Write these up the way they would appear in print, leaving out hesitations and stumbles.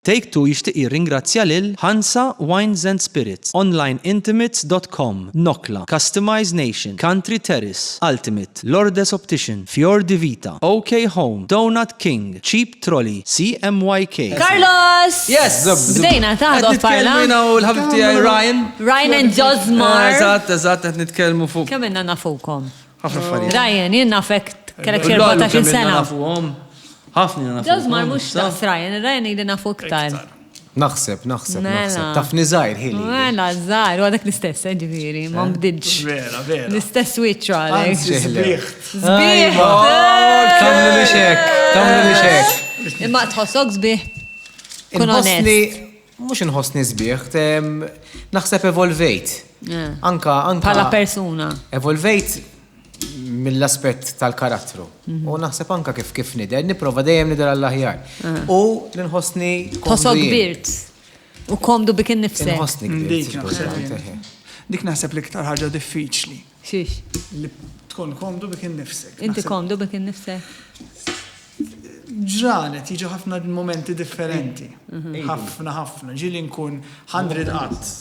Take Two jixtieq jirringrazzja lil Hansa Wines and Spirits, onlineintimates.com, Nokla, Customize Nation, Country Terrace, Ultimate, Lourdes Optician, Fior di Vita, OK Home, Donut King, Cheap Trolley, CMYK. Carlos! Yes! Bdejna taħdu parla. Nitkellmina u l-ħabibti għaj Ryan. Ryan and Josmar. Eżatt, għet nitkellmu fuq. Kemm inna nafukom? Ħafna affarijiet. Ryan, jien nafek kellek 14 sena. Ħafna nafu. Josmar mux daqs Ryan, Ryan ili nafu iktar. Naħseb. Tafni zaħir, ħili. Mela, zaħir, u għadak l-istess, ġifiri, ma mbdidġ. Vera. L-istess witċu għalek. Zbiħ. Tamlu li xek. Imma tħossok zbiħ. Kun Inħossni, onest. mux inħossni zbiħ, naħseb evolvejt. Anka. Pala persuna. Evolvejt mill-aspett tal-karattru. U naħseb anka kif nider, niprofa dejjem nider għall-aħjar. U l-inħossni Tħossok birt. U komdu bik innifsek. Inħossni kbir. Dik naħseb l-iktar ħaġa diffiċli. Xiex. Li tkun komdu bik innifsek. Inti komdu bik innifsek. Ġranet, jiġu ħafna momenti differenti. ħafna. Ġili nkun 100 qatt.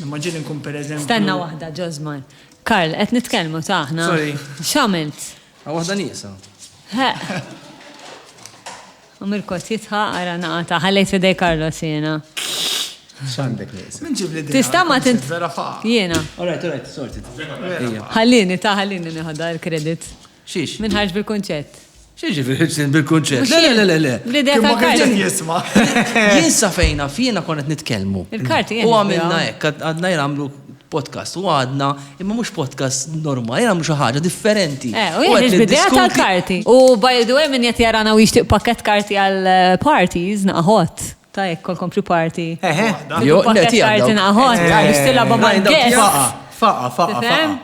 Ma ġili nkun per eżempju. Stenna wahda, Josmar. Karl, qed nitkellmu taħna. Sorry. X'għamilt? Waħda nisa. U mirkot jitħaq għara naqata, ħallejt fidej Carlos jena. X'għandek nies? Min ġib li Tista' ma tint. Vera faqa. Jena. Alright, sorted. Ħallini nieħodha l-kredit. Xiex? Min ħarġ bil-kunċett. Xiex bil-kunċett? Le. L-idea Ma ta' kien Carl. jisma. Jinsa fejna, fjena konet nitkelmu. Il-karti U għamilna hekk, għadna jramlu podcast, u għadna, imma mux podcast normali, jramlu xi ħaġa differenti. U jiex bidea tal-karti. U by the way, min jett jarana u jishtiq pakket karti għal-parties naqħot. Ta' jekk kol komplu party. Jo, Pakket karti naqħot. Jishtilla ba mal-guest. Faqa.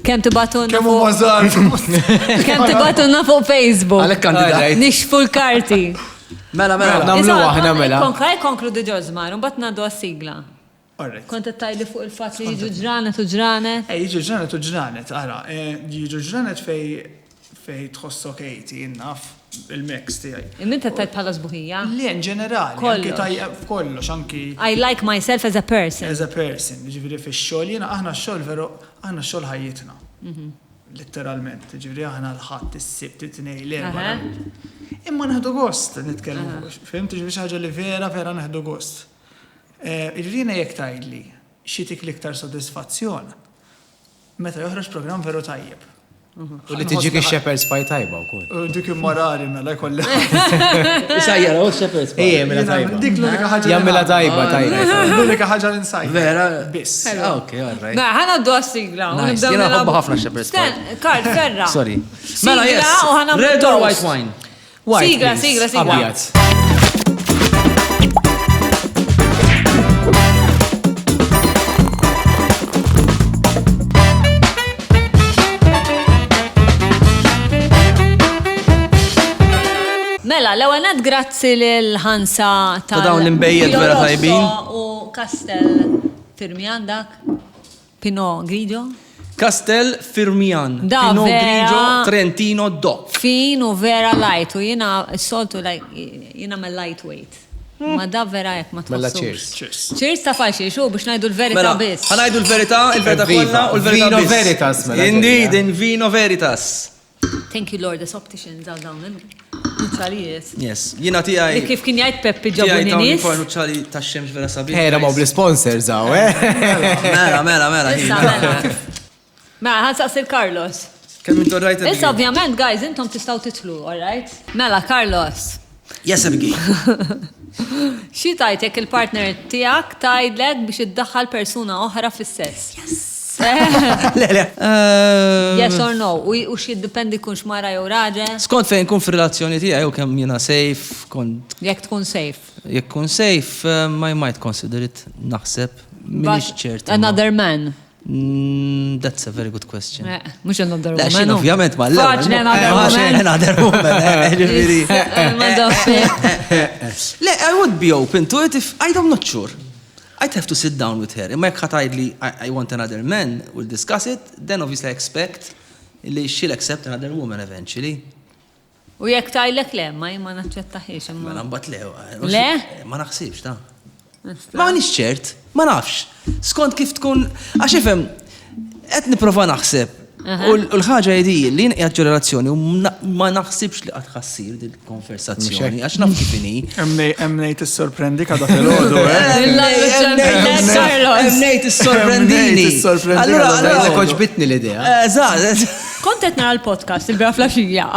Kem tibatunna Kemm huma fuq. żgħar. Kem tibatunna fuq Facebook. Għalek kandidat. Nixfu l-karti. Mela. Namlu waħna mela. Konkludi Josmar, un bat naddu għas-sigla. Kont tajli fuq il-fat li jiġu ġranet u ġranet? Jiġu ġranet, ara. Jiġu ġranet fej tħossok ejti, jinnaf, il-mix tijaj. Imminta tajt bħala zbuħija? Li in ġenerali, anki tajjeb kollox, anki I like myself as a person. as a person. Ġifiri fi xol, jena aħna xol veru, aħna xol ħajjitna. Literalment, ġifiri aħna l-ħat, is-sibt, it-tnej, l-erba. Imma naħdu gost, nitkellmu. Fimt, ġifiri ħaġa li vera naħdu gost. Irrina jek tajdli, xitik liktar soddisfazzjon. Meta joħroġ program veru tajjeb. U li tiġik il-shepherd's pie tajba u kol. Dik immorali mela jkolli. Isajjara, u xepet. Jammela tajba. Dik l-unika ħaġa. Jammela tajba. L-unika ħaġa li nsajja. Vera. Biss. Ok, all right. Ma, ħanaddu għas-sigla. Nice, jena ħobba ħafna shepherd's pie. Karl, ferra. Sorry. Sigla u ħanamlu Red or toast. white wine? Sigla, sigla. Abjad. Mela, l-ewenet grazzi l-ħansa Ta' dawn l-imbejjed vera tajbin. U Castel Firmian dak? Pinot Grigio? Castel Firmian. Da, Pinot vera. Grigio, Trentino DOC. Fin u vera light, u jina s-soltu jina me lightweight. Ma da vera jek ma Mela tħossux. cheers. Cheers ta' faxi, xu biex najdu l-verita Mela, biss. ħanajdu l-verità kollha u l-verità Vino biss. veritas, mela. Indeed, in vino veritas. Thank you Lord, as opticians għal dawn il-nuċċalijiet. Yes, jina tijaj. Kif kien jgħid Peppi ġabu Tijaj dawn ninis? il-nuċċali ta' xemx vera sabiħ. Hera ma' bl-sponsors għaw, Mela. Issa, mela. Mela, ħansaqs il-Carlos. Kemm intu rajt Issa, ovvjament, guys, intom tistaw titlu, all right? Mela, Carlos. Yes, Abgi. Xi tajtek il-partner tijak tajdlek biex iddaħħal persuna oħra fis-sess? Le. Yes or no? U xi jiddependi kunx mara jew raġel? Skont fejn kun fir-relazzjoni tiegħi u kemm jiena safe, kont Jekk tkun safe. jekk kun safe, I might consider it naħseb minix ċert. Another man. That's a very good question. Mux another La, woman. xin ovvjament ma l Faċli another woman. Another woman, ġifiri. Ma daffi. Le, I would be open to it if I'm not sure. I'd have to sit down with her. Imma jekk ħatajdli I want another man, we'll discuss it, then obviously I expect li she'll accept another woman eventually. U jekk tajlek le, ma naċċettaħiex. Mela mbagħad le. Le? Ma naħsibx ta'. Ma nix ċert, ma nafx. Skont kif tkun, għax ifhem, qed nipprova naħseb. U l-ħaġa jdi li jinqiegħed relazzjoni u ma naħsibx li qed ħassir din konversazzjoni għax naf kif inhi. Hemm ngħid issorprendi kada filgħodu, Ngħid issorprendini. Allura koġbitni l-idea. Eżatt. Kont qed nara l-podcast il-bra flaxija.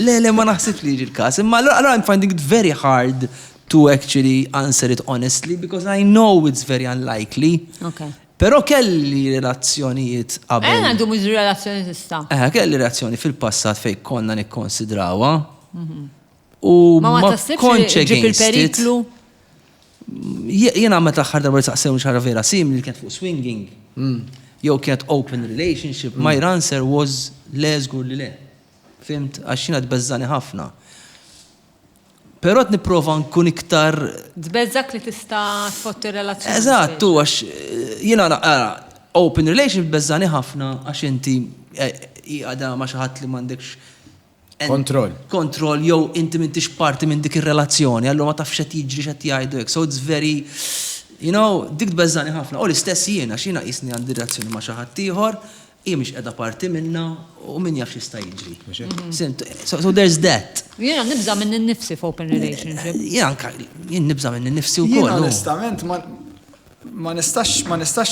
Le ma naħsibx li jiġi l-każ. Imma allura I'm finding it very hard to actually answer it honestly because I know it's very unlikely. Okay. Però kelli relazzjonijiet qabel. Għandu mux relazzjoni tista. Kelli relazzjoni fil-passat fej konna nikkonsidrawha. U ma konċ ġib il-periklu. Jiena meta aħħar darba saqsew xara vera simili li kienet fuq swinging. Jew kienet open relationship. My answer was le żgur li le. Fimt, għax jiena tbeżżani ħafna. Però qed nipprova nkun iktar. Tbeżżak li tista' tfotti relazzjoni. Eżatt, għax jiena open relationship beżżani ħafna għax inti għada ma xi ħadd li m'għandekx kontroll jew inti m'intix parti minn dik ir-relazzjoni, allura ma tafx qed jiġri x'qed jgħidu hekk. So it's very, dik tbeżżani ħafna. U l-istess jiena għax jiena qisni għandi relazzjoni ma xi ħadd ieħor, hija mhix qiegħda parti minnha u min jaf x'jista' jiġri. So there's that. Jiena nibża minn innifsi f'open relationship. Jien nibża minn innifsi wkoll. Jiena onestament ma nistax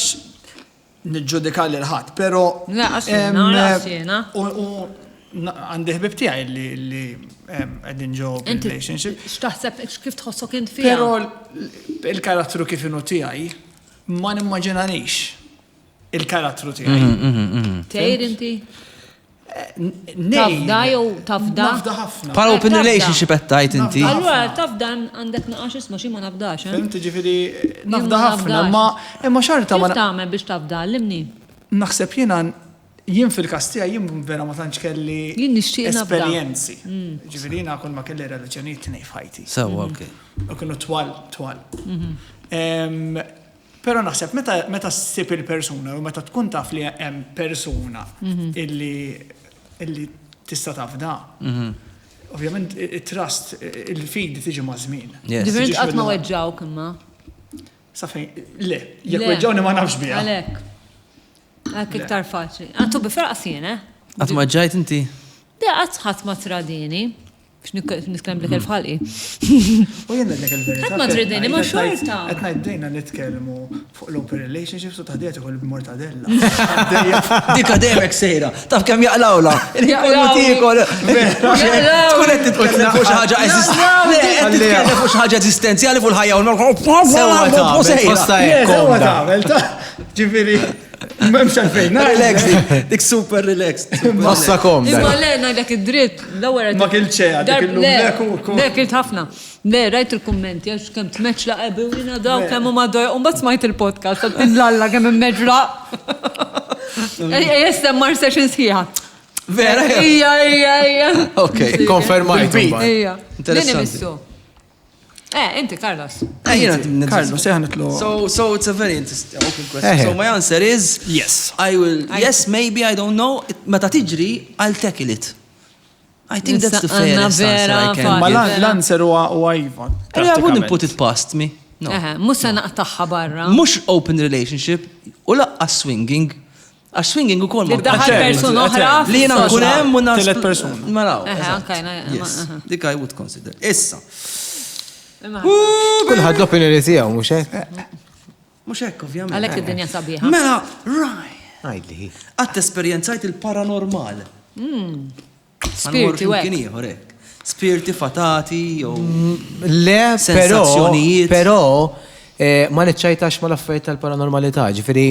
niġġudika lil ħadd, però jiena. U għandi ħbib tiegħi li qegħdin ġew open relationship. X'taħseb kif tħossok int fiha? Però il-karattru kif inhu tiegħi ma nimmaġinanix il-karattru tiegħi. Tgħid inti? Tafda jew tafda? Nafda ħafna. Bħala open relationship qed tajt inti. Allura tafda għandek naqax isma' xi ma nafdax, Fimti ġifieri nafda ħafna, imma xorta ma kif tagħmel biex tafda allimni? naħseb jien fil-każ tiegħi jien vera ma tantx kelli esperjenzi. Ġifieri jiena kull ma kelli relazzjonijiet tnej f'ħajti. Sewwa, okej. U kienu twal. Però naħseb meta ssib il-persuna u meta tkun taf li hemm persuna illi tista' tafda. Ovvjament it-trust, il-feed tiġi ma' żmien. Different qatt ma weġġawk imma. Sa fejn, le, jekk weġġawni ma nafx biha. Għalhekk. Għalhekk iktar faċli. Għantu bifraqs jien, Qatt ma ġajt inti? Da qatt ħadd ma tradini. Biex nitkellem lek il-fħalqi. U jien nek il-verità. Ħadd ma tridini ma xorta. Qed ngħiddejna nitkellmu fuq l-open relationships u taħdiet ukoll b'mortadella. Dik għademek sejra. Taf kemm jaqlawla. Il-kollu tiekol. Tkun qed titkellem fuq xi ħaġa qed titkellem fuq xi ħaġa eżistenzjali fuq il-ħajja Sewwa tagħmel ta' ġifieri m'hemmx għalfejn. Relax dik super relaxed. Massakom. Imma le ngħidlek id-dritt l-ewwel. Ma kilċeha dik illum Le kilt ħafna. Le rajt il-kummenti għax kemm tmeċla qebewina daw kemm huma doj u mbagħad smajt il-podcast qed tinlalla kemm immeġra. Jessem mar session sħiħa. Vera? Ija. Okay, konfermajt. Ija. Interessanti. Inti, Carlos. Carlos, seħanitlu. So it's a very interesting open question. So my answer is yes. Yes, maybe, I don't know. Meta tiġri, I'll tackle it. I think that's the fairest answer I can. Ma l-answer huwa iva. I wouldn't put it past me. No. Musa naqtaħħa barra. Mux open relationship u laqqas swinging. Għax swinging u kol daħal persuna oħra. Li jena nkun hemm u Tielet persuna. Maraw. Yes. Dik I would consider. Issa. Kulħadd l-opinjoni tiegħu mhux hekk? Mhux hekk ovvjament. Għalhekk id-dinja sabiħa. Mela, right. Ngħidli. Qatt esperjenzajt il-paranormal. Spiriti kien ieħor hekk. Spiriti fatati jew Le, sensazzjonijiet. però ma niċċajtax mal-affarijiet tal-paranormalità, ġifieri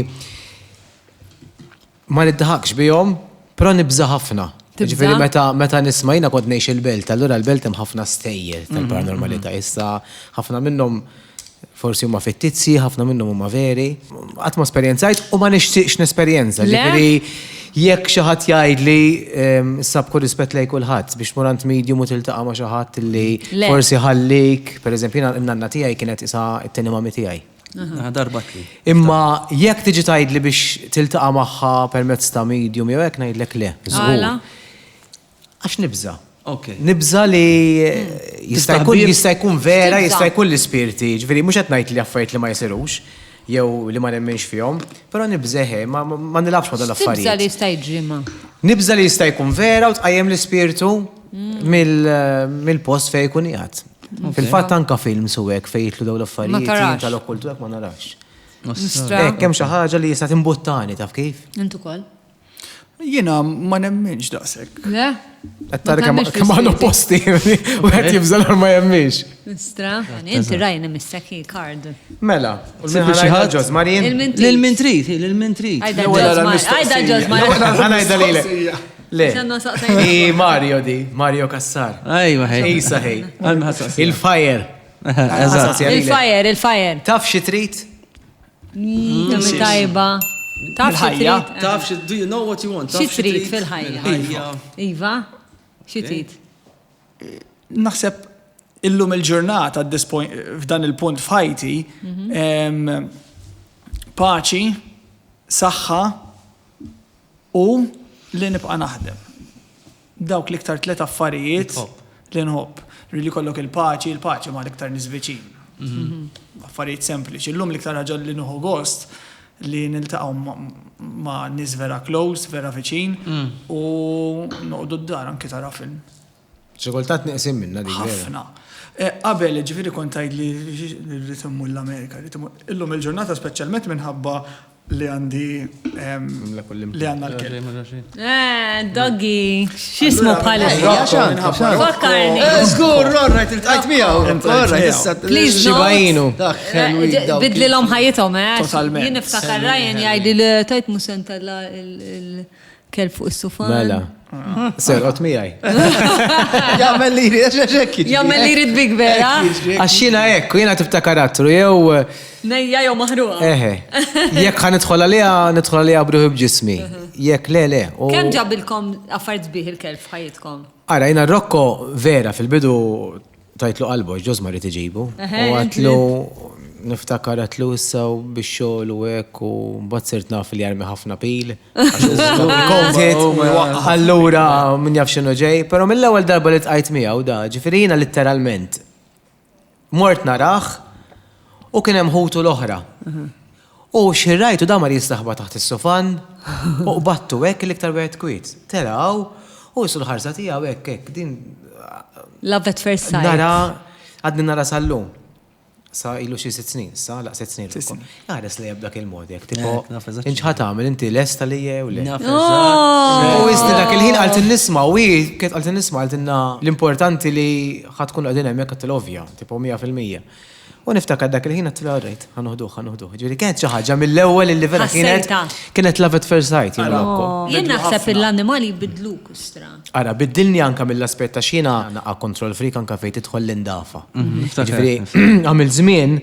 ma niddaħakx bihom, però nibża ħafna. Ġifieri meta nismajna kont ngħix il-belt, allura l-belt hemm ħafna stejjer tal-paranormalità. Issa ħafna minnhom forsi huma fittizji, ħafna minnhom huma veri. Qatt ma esperjenzajt u ma nixtieqx nesperjenza. Ġifieri jekk xi ħadd jgħidli issa b'kull rispett lejn kulħadd biex murant medium u tiltaqa' ma' xi ħadd li forsi ħallik, pereżempju n-nanna tiegħi kienet isa t-tieni mami tiegħi. Darbat li. Imma jekk tiġi tgħidli biex tiltaqa' magħha permezz ta' medium jew hekk ngħidlek le. Żgur. Għax nibża. Okay. Nibża li jista' jkun vera, Tibża. jista' jkun l-ispirti, ġifieri mhux qed ngħid li affarijiet li ma jsirux, jew li ma nemmenx fihom, però nibżeħe, ma nilabx ma Tibża li dal-affarijiet. jista' jġimma. Nibża li jista' jkun vera u tqajjem l-ispirtu mill-post fejn jkun qiegħed. Fil-fatt anka film suwek fejn jitlu dawn Ma l-affarijiet tarax. tal-okkultu hekk ma narax. Nistra. Hekk hemm xi ħaġa li jista' timbuttani taf kif? Intu kol. Jiena ma nemminx daqshekk. Le? Għattar temmix kemm għandu posti u qed jibżal ma jemmix. Nistra. Inti rajna misseki kard. Mela, u Sibbi xi ħadd? ġoż Marin. Lil-mintrit, lil-mintrit. Għajda L-ewwel għal ġozmar. Għajda mistoqsija. ġozmar. Għanajda lilek. Le. Xanna saqsajna. I Mario di, Mario Kassar. Ajwa, hej. Isa hej. Għal-mħassas. Il-fire. Eżatt. Il-fire. Taf xi trid? Nami tajba. Taf xi Mill-ħajja. trid. Taf, do you know what you want? Xi trid fil-ħajja? Iva? Xi trid? Naħseb illum il-ġurnata at this point, f'dan il-punt fajti, paċi, saħħa u li nibqa' naħdem. Dawk l-iktar tliet affarijiet li nħobb. Li kollok il-paċi ma l-iktar nisviċin. Affarijiet sempliċi. Illum l-iktar ħaġa li nħu gost li niltaqgħu ma' nies vera close, vera viċin u noqdu d-dar anke tara film. Xikultat neqsim minna dik vera. Ħafna. Qabel ġifieri kont tgħid li rrid immur l-Amerika, illum il-ġurnata speċjalment minħabba li għandi li għandna l-kelb. Doggy. X'ismu bħalissa? Fakkarni. Skur, rorrajt il-tajt miegħu. Rorrajt issa. Please, Xibajinu. Bidli l-om ħajitom, Totalment. Jien niftakar Ryan jgħidi li tajt musentella il-kelb fuq is-sufan. Mela. Serqot miegħi. Jammel li jrid, Jammel li jrid big vera. Għaxxina hekk, jiena tibta karattru jew Nejja jew maħruqa. eħe. Jekk ħa nidħol għaliha bruħi b'ġismi. Jekk le. Kemm ġabilkom affarijiet sbieħ il-kelb f'ħajjitkom? Ara, jina Rocco vera fil-bidu tajtlu qalbu, ġoż marri tiġibu. U għatlu, niftakar għatlu issa u biex xogħol u hekk u mbagħad sirt naf li jarmi ħafna pil. Allura min jaf x'inhu ġej, però mill-ewwel darba li tqajt miegħu da, ġifieri jiena litteralment mort naraħ u kien hemm ħutu l-oħra. U xirrajtu da mar jistaħba taħt is-sofan u battu hekk l-iktar wieħed kwiet. Telaw u sul ħarsa tiegħu hekk din Love at first sight. għadni nara sal-lum. Sa ilu xi 6 snin, sa laq 7 snin. Jaħres li jabdak il-mod jekk tipo inġħat għamil inti lesta li jew le. U isti dak il-ħin għalt nisma u kiet għalt nisma għalt l-importanti li ħad tkun għadin hemmhekk għat-ovvja, tipo 100%. U niftakar dak il-ħin għat rajt, ħanuħduh. Ġifieri kienet xi ħaġa mill-ewwel li vera kienet love at first sight jien Rocco. Jien naħseb l-annimali jbidluk ustra. Ara, biddilni anka mill-aspett ta' xina naqa' kontroll freak anka fejn tidħol l-indafa. Ġifieri għamil żmien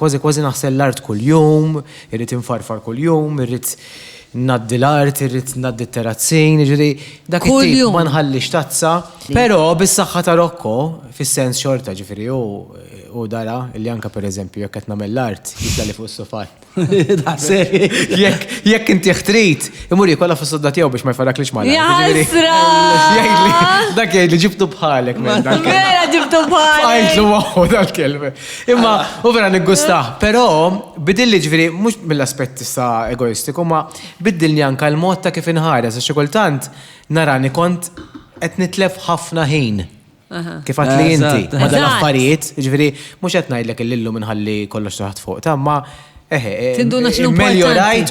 kważi naħsel l-art kuljum, irrid infarfar kuljum, irrid naddi l-art, irrid naddi t-terrazzin, ġifieri dak it-tip ma nħallix tazza, però bis-saħħa ta' Rocco fis-sens xorta ġifieri u dara li anka pereżempju jekk qed nagħmel l-art jitla li fuq is-sofà. Jekk inti ħtrit, imur jkollha fis-sodda tiegħu biex ma jfarraklix mal-art. Dak jgħidli ġibtu bħalek minn dak. Vera ġibtu bħalek. Għajtlu waħu dal-kelme. Imma u vera niggustaħ, però bidilli ġifieri mhux mill-aspett issa egoistiku, ma biddilni anka l-mod ta' kif inħares għax kultant narani kont qed nitlef ħafna ħin. Kif għat li inti, ma dal-affarijiet, ġifieri mhux qed ngħidlek illum inħalli kollox taħt fuq, ta' ma Tinduna x'inhu importanti. Meljorajt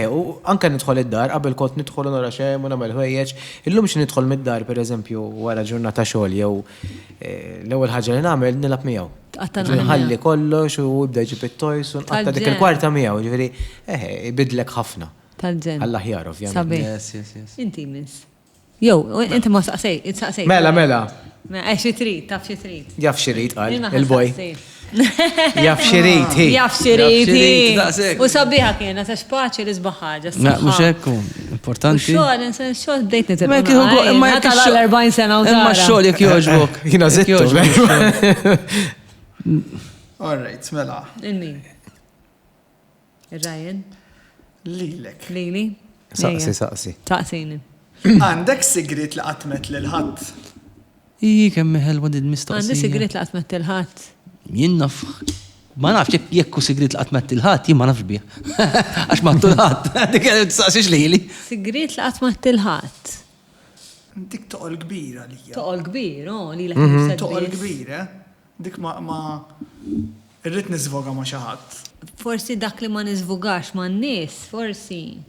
u anke nidħol id-dar qabel kont nidħol nara xejn u nagħmel ħwejjeġ, illum xi nidħol mid-dar pereżempju wara ġurnata xogħol jew l-ewwel ħaġa li nagħmel nilab miegħu. Ħalli kollox u jibda jġib it-tojs u nqatta dik il-kwarta miegħu, ġifieri ibidlek ħafna. Tal-ġen. Alla ħjar ovvjament. Inti miss. Jow, inti ma saqsej. Mela. Xi trid, taf xi trid. Jaf xi rid qal il-boj. Jaf xi rid hi. Jaf xi rid hi. U sabiħa kiena ta' xpaċi li sbaħ ħaġa. Mhux hekk importanti. Xogħol bdejt nitilqa'. Ma kieku imma jekk tal-40 sena u imma x-xogħol jekk jogħġbok. Jiena żittu. All right, mela. Il-min? Il-Ryan? Lilek. Lili? Saqsi. Taqsini. Għandek sigrit li qatmet lil ħadd. Kemm ħelwa din mistoqsija. Għandi sigrit li qatmet il-ħadd. Jien naf. Ma nafx jekku sigrit li qatmet il-ħadd, jien ma nafx bih. Għax ma l-ħadd. Dik tistaqsix lili. Sigrit li qatmet il-ħadd. Dik toqol kbira li hija. Toqol kbir, li l Toqol kbir, Dik ma irrid niżvoga ma' xi ħadd. Forsi dak li ma nizvugax ma' n-nies, forsi.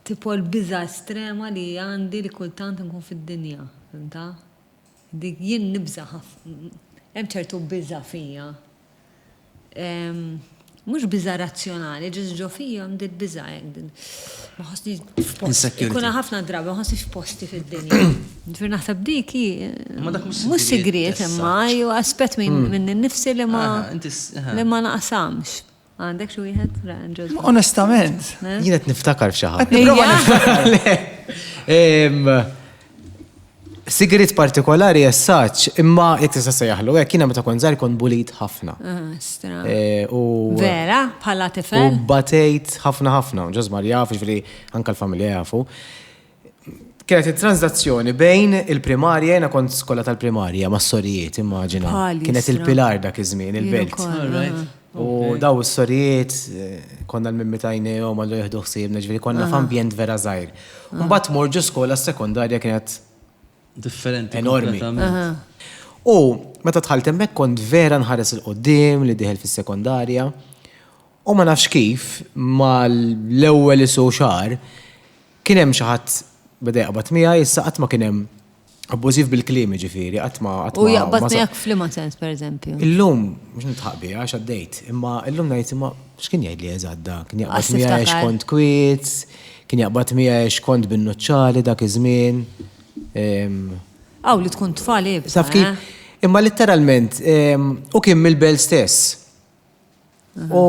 Tipo l-biża estrema li għandi li kultant nkun fid-dinja, fimta? Dik jien nibża ħafna. Hemm ċertu biża fija. Mhux biża razzjonali, ġo fija hemm dit biża ma ħossni f'posti. Kuna ħafna drabi, ma ħossni f'posti fid-dinja. Ġifier naħseb dik mhux sigriet imma ju aspett minn innifsi li ma naqsamx. Għandek xi wieħed? Onestament. Jien qed niftakar f'xi ħadd. Sigrit partikolari jessaċ, imma jek tista' sejjaħlu, jiena meta kont żgħar kont bulit ħafna. Vera, bħala tifel? U batejt ħafna, ġożmar jaf, ġifieri anke l-familja jafu. Kienet it-transazzjoni bejn il-primarja, jiena kont skola tal-primarja ma' s-sorijiet, immaġina. Kienet il-pilar dak iż-żmien, il-belt. U daw is-sorijiet konna l-mimmi tajnejhom għallu jieħdu ħsiebna, ġifieri konna f'ambjent vera żgħir. Mbagħad morġu skola sekondarja kienet differenti. Enormi. U meta tħalt hemmhekk kont vera nħares il-qoddim li diħel fis-sekondarja. U ma nafx kif mal-ewwel isu xahar kien hemm xi ħadd beda jaqbad miegħi issa qatt ma kien hemm abbużiv bil-kliem ġifieri qatt ma. U jaqbad miegħek f'liema sens pereżempju. Illum mhux nitħaq biha għax għaddejt, imma illum ngħid imma x'kien jgħid li eżatt dak. Kien jaqbad miegħi x'kont kwiet, kien jaqbad miegħi x'kont bin-nuċċali dak iż-żmien. Li tkun tfal ibsa. Saf kif, imma letteralment, u kien mill-bel stess. U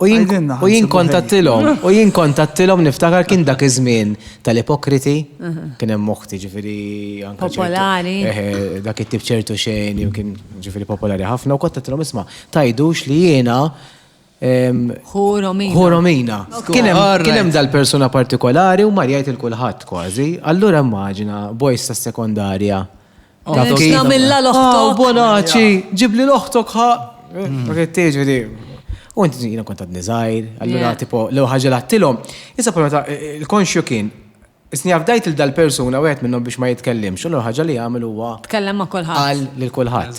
jien kontattilhom niftakar kien dak iż-żmien tal-ipokriti, kien hemm moħħti ġifieri anke popolari. Dak it-tip ċertu xejn jew kien ġifieri popolari ħafna u kontattilhom isma' tajdux li jiena Ħuromina. Kien hemm dal-persuna partikolari u marjajt il-kulħadd kważi. Allura immaġina boys ta' sekondarja. Namilla l-oħtok. Bonaċi, ġibli l-oħtok ħa. U inti jiena kont għadni żgħir, allura tipo lew ħaġa għattilhom. Issa meta il-konxju kien isni fdajt il-dal-persuna wieħed minnhom biex ma jitkellimx, u l-ħaġa li jagħmel huwa tkellem ma' kulħadd. Qal lil kulħadd.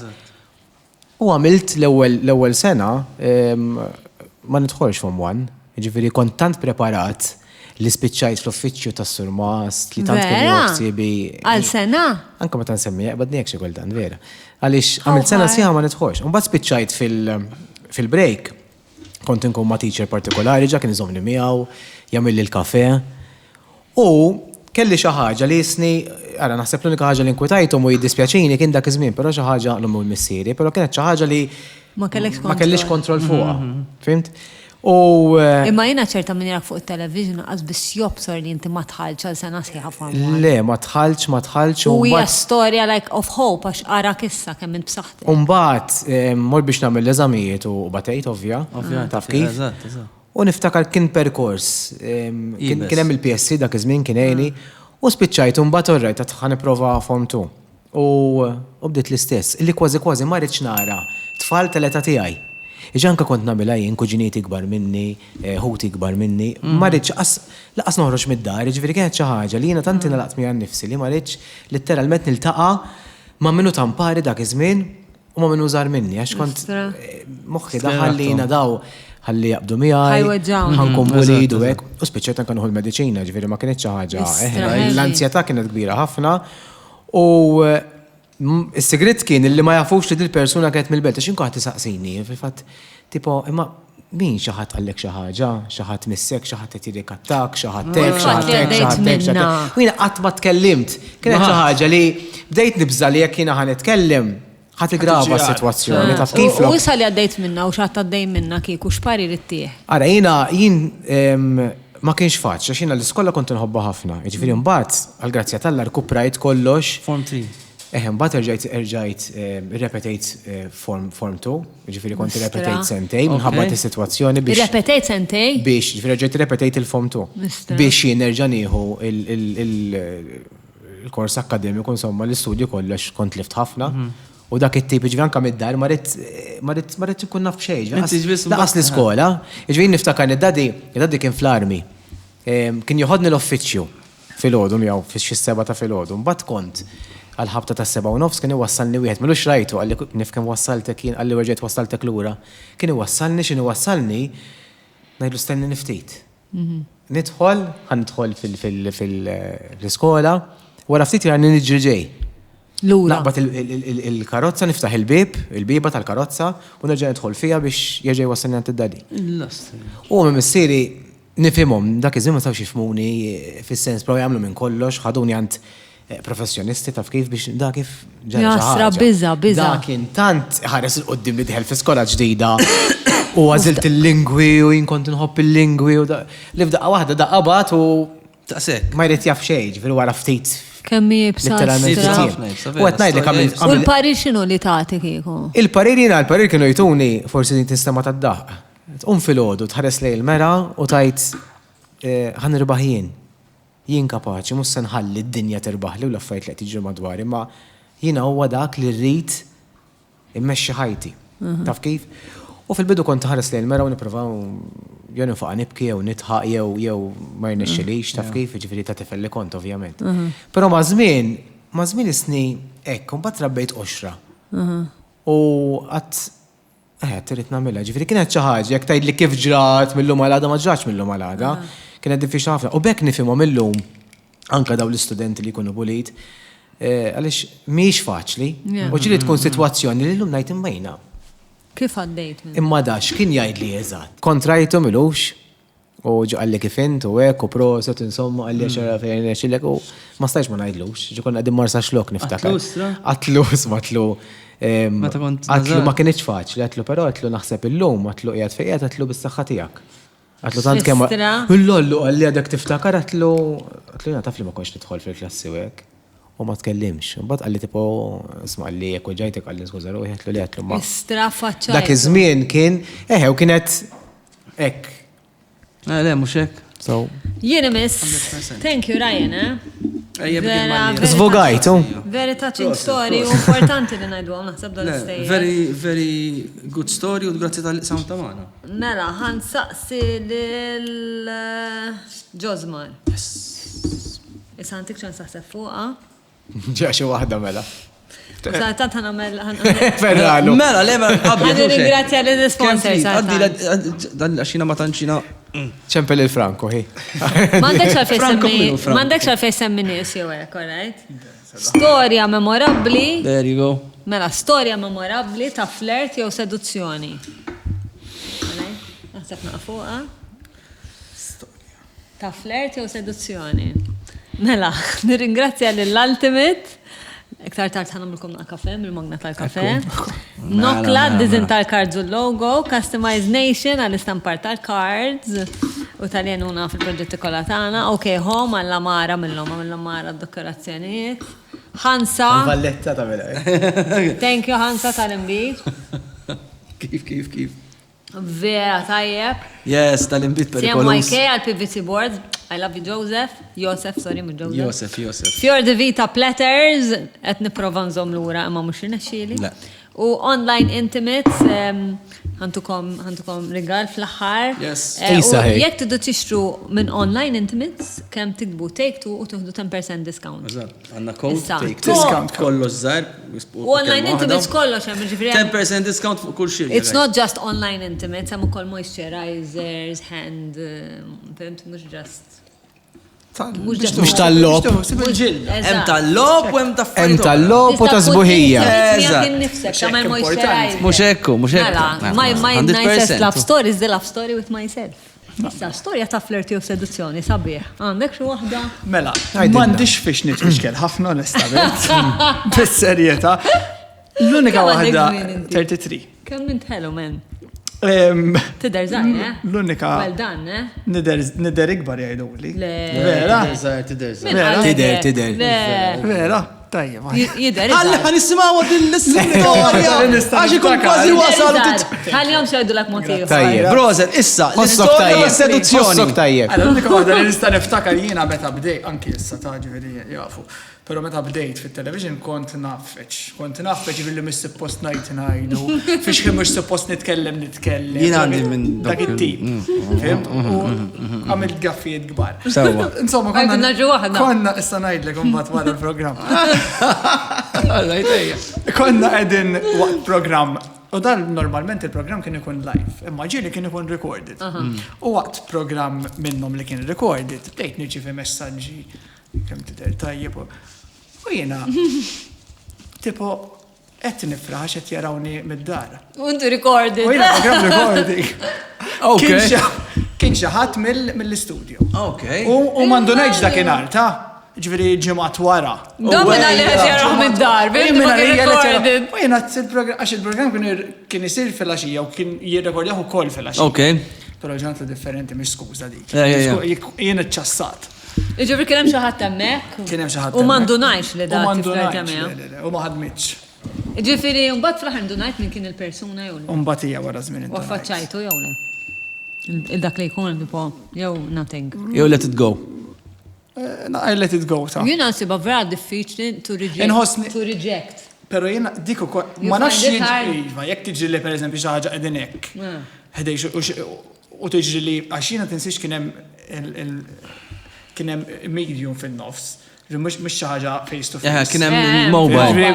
U għamilt l-ewwel sena ma nidħolx form 1, ġifieri kont tant preparat li spiċċajt fl-uffiċċju tas-Surmas li tant kien joħsibi. Għal sena? Anke meta nsemmi qbadni hekk xi kultant vera. Għaliex għamilt sena sieħa ma nidħolx. U mbagħad spiċċajt fil-break kont inkun ma' teacher partikolari ġa kien iżomni miegħu, jagħmel li l-kafè. U kelli xi ħaġa li jisni, ara naħseb l-unika ħaġa li nkwetajthom u jiddispjaċini kien dak iż-żmien, però xi ħaġa l-ommu l-missieri, però kienet xi ħaġa li ma kellix kontroll fuqha. Fimt? Imma jiena ċerta minn fuq it-television qas biss jobsor li inti ma tħallx għal sena sieħa forma. Le, ma tħallx. U hija storja like of hope għax arak issa kemm int b'saħħtek. U mbagħad mor biex nagħmel l-eżamijiet u batejt ovvja. Taf kif? U niftakar kien perkors. Kien hemm il-PSC dak iż-żmien kien għejni u spiċċajt u mbagħad orrejt qed ħanipprova form 2. U bdiet l-istess, illi kważi ma rridx nara tfal tal-età tiegħi. Iġanka kont nagħmilha jien kuġinieti kbar minni, ħuti kbar minni, ma rridx laqas noħroġ mid-dar, ġifieri kienet xi ħaġa li jiena tant inalaqt miegħi nnifsi li ma rridx litteralment niltaqa' ma' minnu tampari dak iż-żmien u ma' minnu żgħar minni għax kont moħħi daħal li jiena daw ħalli jaqbdu miegħi, ħankun bulid u hekk, u spiċċajt anke nħu l-mediċina, ġifieri ma kienx xi ħaġa. L-ansjetà kienet kbira ħafna u is-sigritt kien li ma jafux li dil-persuna kienet mill-belt, għax inkun ħadd tisaqsini, fil-fatt tipo imma min xi ħadd qallek xi ħaġa, xi ħadd missek, xi ħadd qed jirrikattak, xi ħadd hekk, xi ħadd hekk, xi ħadd hekk. U jiena qatt ma tkellimt. Kienet xi ħaġa li bdejt nibża li jekk jiena ħanitkellem ħadd iggrava s-sitwazzjoni taf kif. U issa li għaddejt minna u x'għadd għaddej minna kieku x'pari rittieħ. Ara jien ma kienx faċli għax jiena l-iskola kont inħobba ħafna. Jiġifieri mbagħad għall-grazzja tal-Alla rkuprajt kollox. Form 3. Mbagħad erġajt repetejt form 2, ġifieri kont repetejt sentej minħabba is-sitwazzjoni biex. Repetejt sentej? Biex, ġifieri erġajt repetejt il-form 2. Biex jien nerġa' nieħu il-kors akademiku insomma l-istudju kollox kont lift ħafna. U dak it-tip ġifieri anke mid-dar ma rrid ikun naf xejn. Laqas l-iskola. Ġifieri niftakar id-dadi kien fl-armi. Kien joħodni l-uffiċċju fil-ħodu miegħu fix-7 ta' fil-ħodu. Mbagħad kont għal-ħabta ta' 7:30 kien iwassalni wieħed milux rajtu għalli nif kemm wassaltek jien għalli reġgħet wassaltek lura. Kien iwassalni x'inhu wassalni ngħidlu stenni niftit. Nidħol fil-iskola wara ftit jarni niġri ġej. Lura. Naqbad il-karozza niftaħ il-biba tal-karozza u nerġa' nidħol fiha biex jerġa' jwassalni għand id-dadi. U minn missieri nifhimhom dak iż-żmien ma stawx jifhmuni fis-sens provi jagħmlu minn kollox, ħaduni għand professjonisti taf kif biex da kif Jasra biża. Da kien tant ħares il-qoddim li diħel fi skola ġdida u għażilt il-lingwi u jien kont nħobb il-lingwi u li f'daqqa waħda daqqa bat u taqsek. ma jrid jaf xejn, ġifieri wara ftit. Kemm jibsa. U qed ngħidlek U l-parir x'inhu li tagħti kieku? Il-parir kienu jtuni forsi din tistema tad-daqq. Fil-ħodu tħares lej il-mera u tajt ħanirbaħ jien kapaċi, mhux se nħalli d-dinja tirbaħli u l-affarijiet li qed jiġru madwar, imma jiena huwa dak li rrid immexxi ħajti. Taf kif? U fil-bidu kont ħares lejn mera u nippruvaw jew nifoqa nibki jew nitħaq jew ma jnexxilix, taf kif, jiġifieri ta' tifel li kont ovvjament. Però ma' żmien isni hekk, imbagħad trabbejt qoxra. U qatt trid nagħmilha, ġifieri kienet xi ħaġa jekk tgħidli kif ġrat mill-lum għal ma ġratx mill-lum għal kienet diffiċli ħafna. U bekk nifhimhom illum anke dawn l-istudenti li jkunu bulit għaliex mhix faċli u ġieli tkun sitwazzjoni li llum ngħid imbejna. Kif għaddejt minn? Imma dax kien jgħidli eżatt. Kontrajtu milux u qalli kif int u hekk u proset insomma qalli xara fejn xilek u ma stajx ma ngħidlux. Ġi konna qegħdin marsa xlok niftakar. Qatlus matlu ma kienx faċli, għatlu però għatlu naħseb illum, għatlu qiegħed fejn qiegħed għatlu bis-saħħa tiegħek. Għatlu tant kemm. Lollu għalli għadek tiftakar għatlu jena taf li ma konx nidħol fil-klassi u hekk. U ma tkellimx. Mbagħad qalli tipo isma' li jekk ġajtek qalli skuża ruħi għatlu li għatlu ma. Istrafaċċaj. Dak iż-żmien kien u kienet hekk. Le mhux hekk. Jien miss. Thank you Ryan, Zvogajtu. Very touching story u importanti li ngħidu naħseb dal-istejjer. Very good story u grazzi tal-sound ta' magħna. Mela, ħansaqsi lil Ġozmar. Issa għandik xan saħseb fuqha? Ġa xi waħda mela. Tant ħanamel. Ferralu. Mela, le qabel. Ringrazzja l-sponsors. Dan għaxina ma tantxina. ċempel il-Franco, hi. Mandekx għalfej semmi nies jew hekk, alright? Storja memorabbli. There you go. Mela, storja memorabbli ta' flirt jew seduzzjoni. Naħseb naqfuqa. Ta' flirt jew seduzzjoni. Mela, nirringrazzja lill-Ultimate. Iktar tard ħanamlukom na' kafe, mill-magna tal-kafe. Nokla, dizin tal-cards u logo, Customize Nation għal-istampar tal-cards u tal-jenuna fil-proġetti kollha tagħna. Ok, home għall-amara mill-amara d-dekorazzjonijiet. Hansa. Valletta ta' mela. Thank you Hansa tal-imbit. Kif. Vera tajjeb. Yes, tal-imbit perikolus. CMYK għal-PVC boards. I love you, Joseph. Joseph, sorry, minn Joseph. Joseph. Fior de Vita Platters, et niprofa nżom l-ura, imma mux rinexxili. U Online Intimates, ħantukom rigal fl-axħar. Yes. Jek tiddu tixtru minn Online Intimates, kem tikbu take two u tuħdu 10% discount. Għanna code take two. Discount kollox żgħar. U Online Intimates kollox hemm ġifri. 10% discount fuq kull xi. It's not just Online Intimates, hemm ukoll moisturizers, hand, mhux just. Mux tal-lob. Hemm tal-lob u hemm ta' Hemm tal-lob u ta' żbuħija. Mhux hekk. My nicest love story is the love story with myself. Issa, storja ta' flirti u seduzzjoni, sabiħ. Għandek xi waħda? Mela, m'għandix fiex nitwixkel ħafna onestament. Bis-serjetà. L-unika waħda 33. Kemm int ħelu men? Tidher żgħir, L-unika. Well done, Nider ikbar jgħiduli. Vera. Tidher. Vera, Tajjeb. Jider, Għalli ħan nisimaw din l-istorja. Għax ikun kważi wasal. Għalli xajdu l-ak motiv. Tajjeb. Brozer, issa, Ħossok l-istorja tajjeb. ta' seduzzjoni. Ħossok tajjeb. Għalla, l-unika għadda li nista niftakar jiena meta bdejt, anki issa ta' ġiviri jafu. Pero meta bdejt fit-television kont nafeċ ġiviri mis suppost najt najdu, fiex kien mux suppost nitkellem. Jien għandi minn dak it-tip. Fimt? U għamilt gaffijiet gbar. Sewa. Insomma, Għajdu naġu waħda. konna issa najdlek unbat wara l-program. Konna għedin waqt program. U dan normalment il-program kien ikun live, imma ġieli kien ikun recorded. U waqt program minnom li kien recorded, bdejt nirċivi messaġġi kemm tidher tajjeb. U jiena tipo qed nifraħ qed jarawni mid-dar. Untu recorded. U jiena program recording. Okay. Kien xi ħadd mill-istudio. Okay. U m'għandunajx dakinhar ta' ġifieri ġimgħat wara. Domina li għet jaraw mid-dar, recorded. U jena għax il-program kien jisir fil-axija u kien jirrekordjaħu kol fil-axija. Okay. Pero ġanata differenti, mish skuża dik. Ja. ċassat. Iġifri kienem xaħat temmek? Kien hemm xi ħadd U mandunajx li U da m'għandunajx, tiflerġamija. u ma ħadmitx. Iġifiri, un bat fl-ħar ndunajt minn kien il-persuna jew le. U mbagħad hija wara żmien U affaċċajtu jew le. Il-dak li jkun tipo, jew nothing. You let it go. I let it go ta'. Jina nsiba vera diffiċli to Inħossni- reject. Pero jena dik ukoll You ma nafx find it hard? jiġri, jekk tiġri li pereżempju xi ħaġa qegħdin hekk. Ħdejx u tiġri li għax jiena tinsix kien hemm medium fin-nofs. Mhux xi ħaġa face to face. Kien hemm mobile.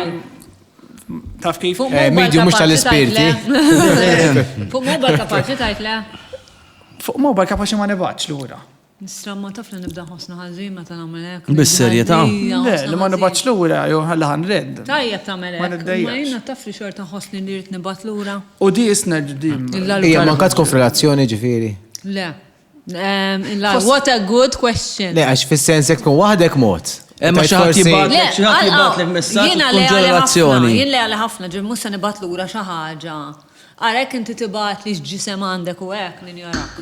Taf kif? Medium mhux tal-ispirti. Fuq mobile kapaċi tajt le. Fuq mobile kapaċi ma nebaċ lura. Nistramma taf li nibda ħosna ħażin meta nagħmel hekk. Bis-serjetà? Le, li ma nebaċ lura, jew ħalla ħanred. Tajjeb tagħmel Ma hekk. niddejjax. Ma jiena taf li xorta ħossni li rid nibgħat lura. U di isna ġdim. Ija mankat konfrelazzjoni ġifiri. Le. What a good question. Le, għax fis-sens jek tkun waħdek mod. Ma xi ħadd jibgħat- Le, xi ħadd jibatlek messaġġ jiena u tkun ġenerazzjoni. Jien le għali ħafna, ġem musa nibat lura xi ħaġa. Għalhekk inti tibat li x'ġisem għandek u hekk ninjorak.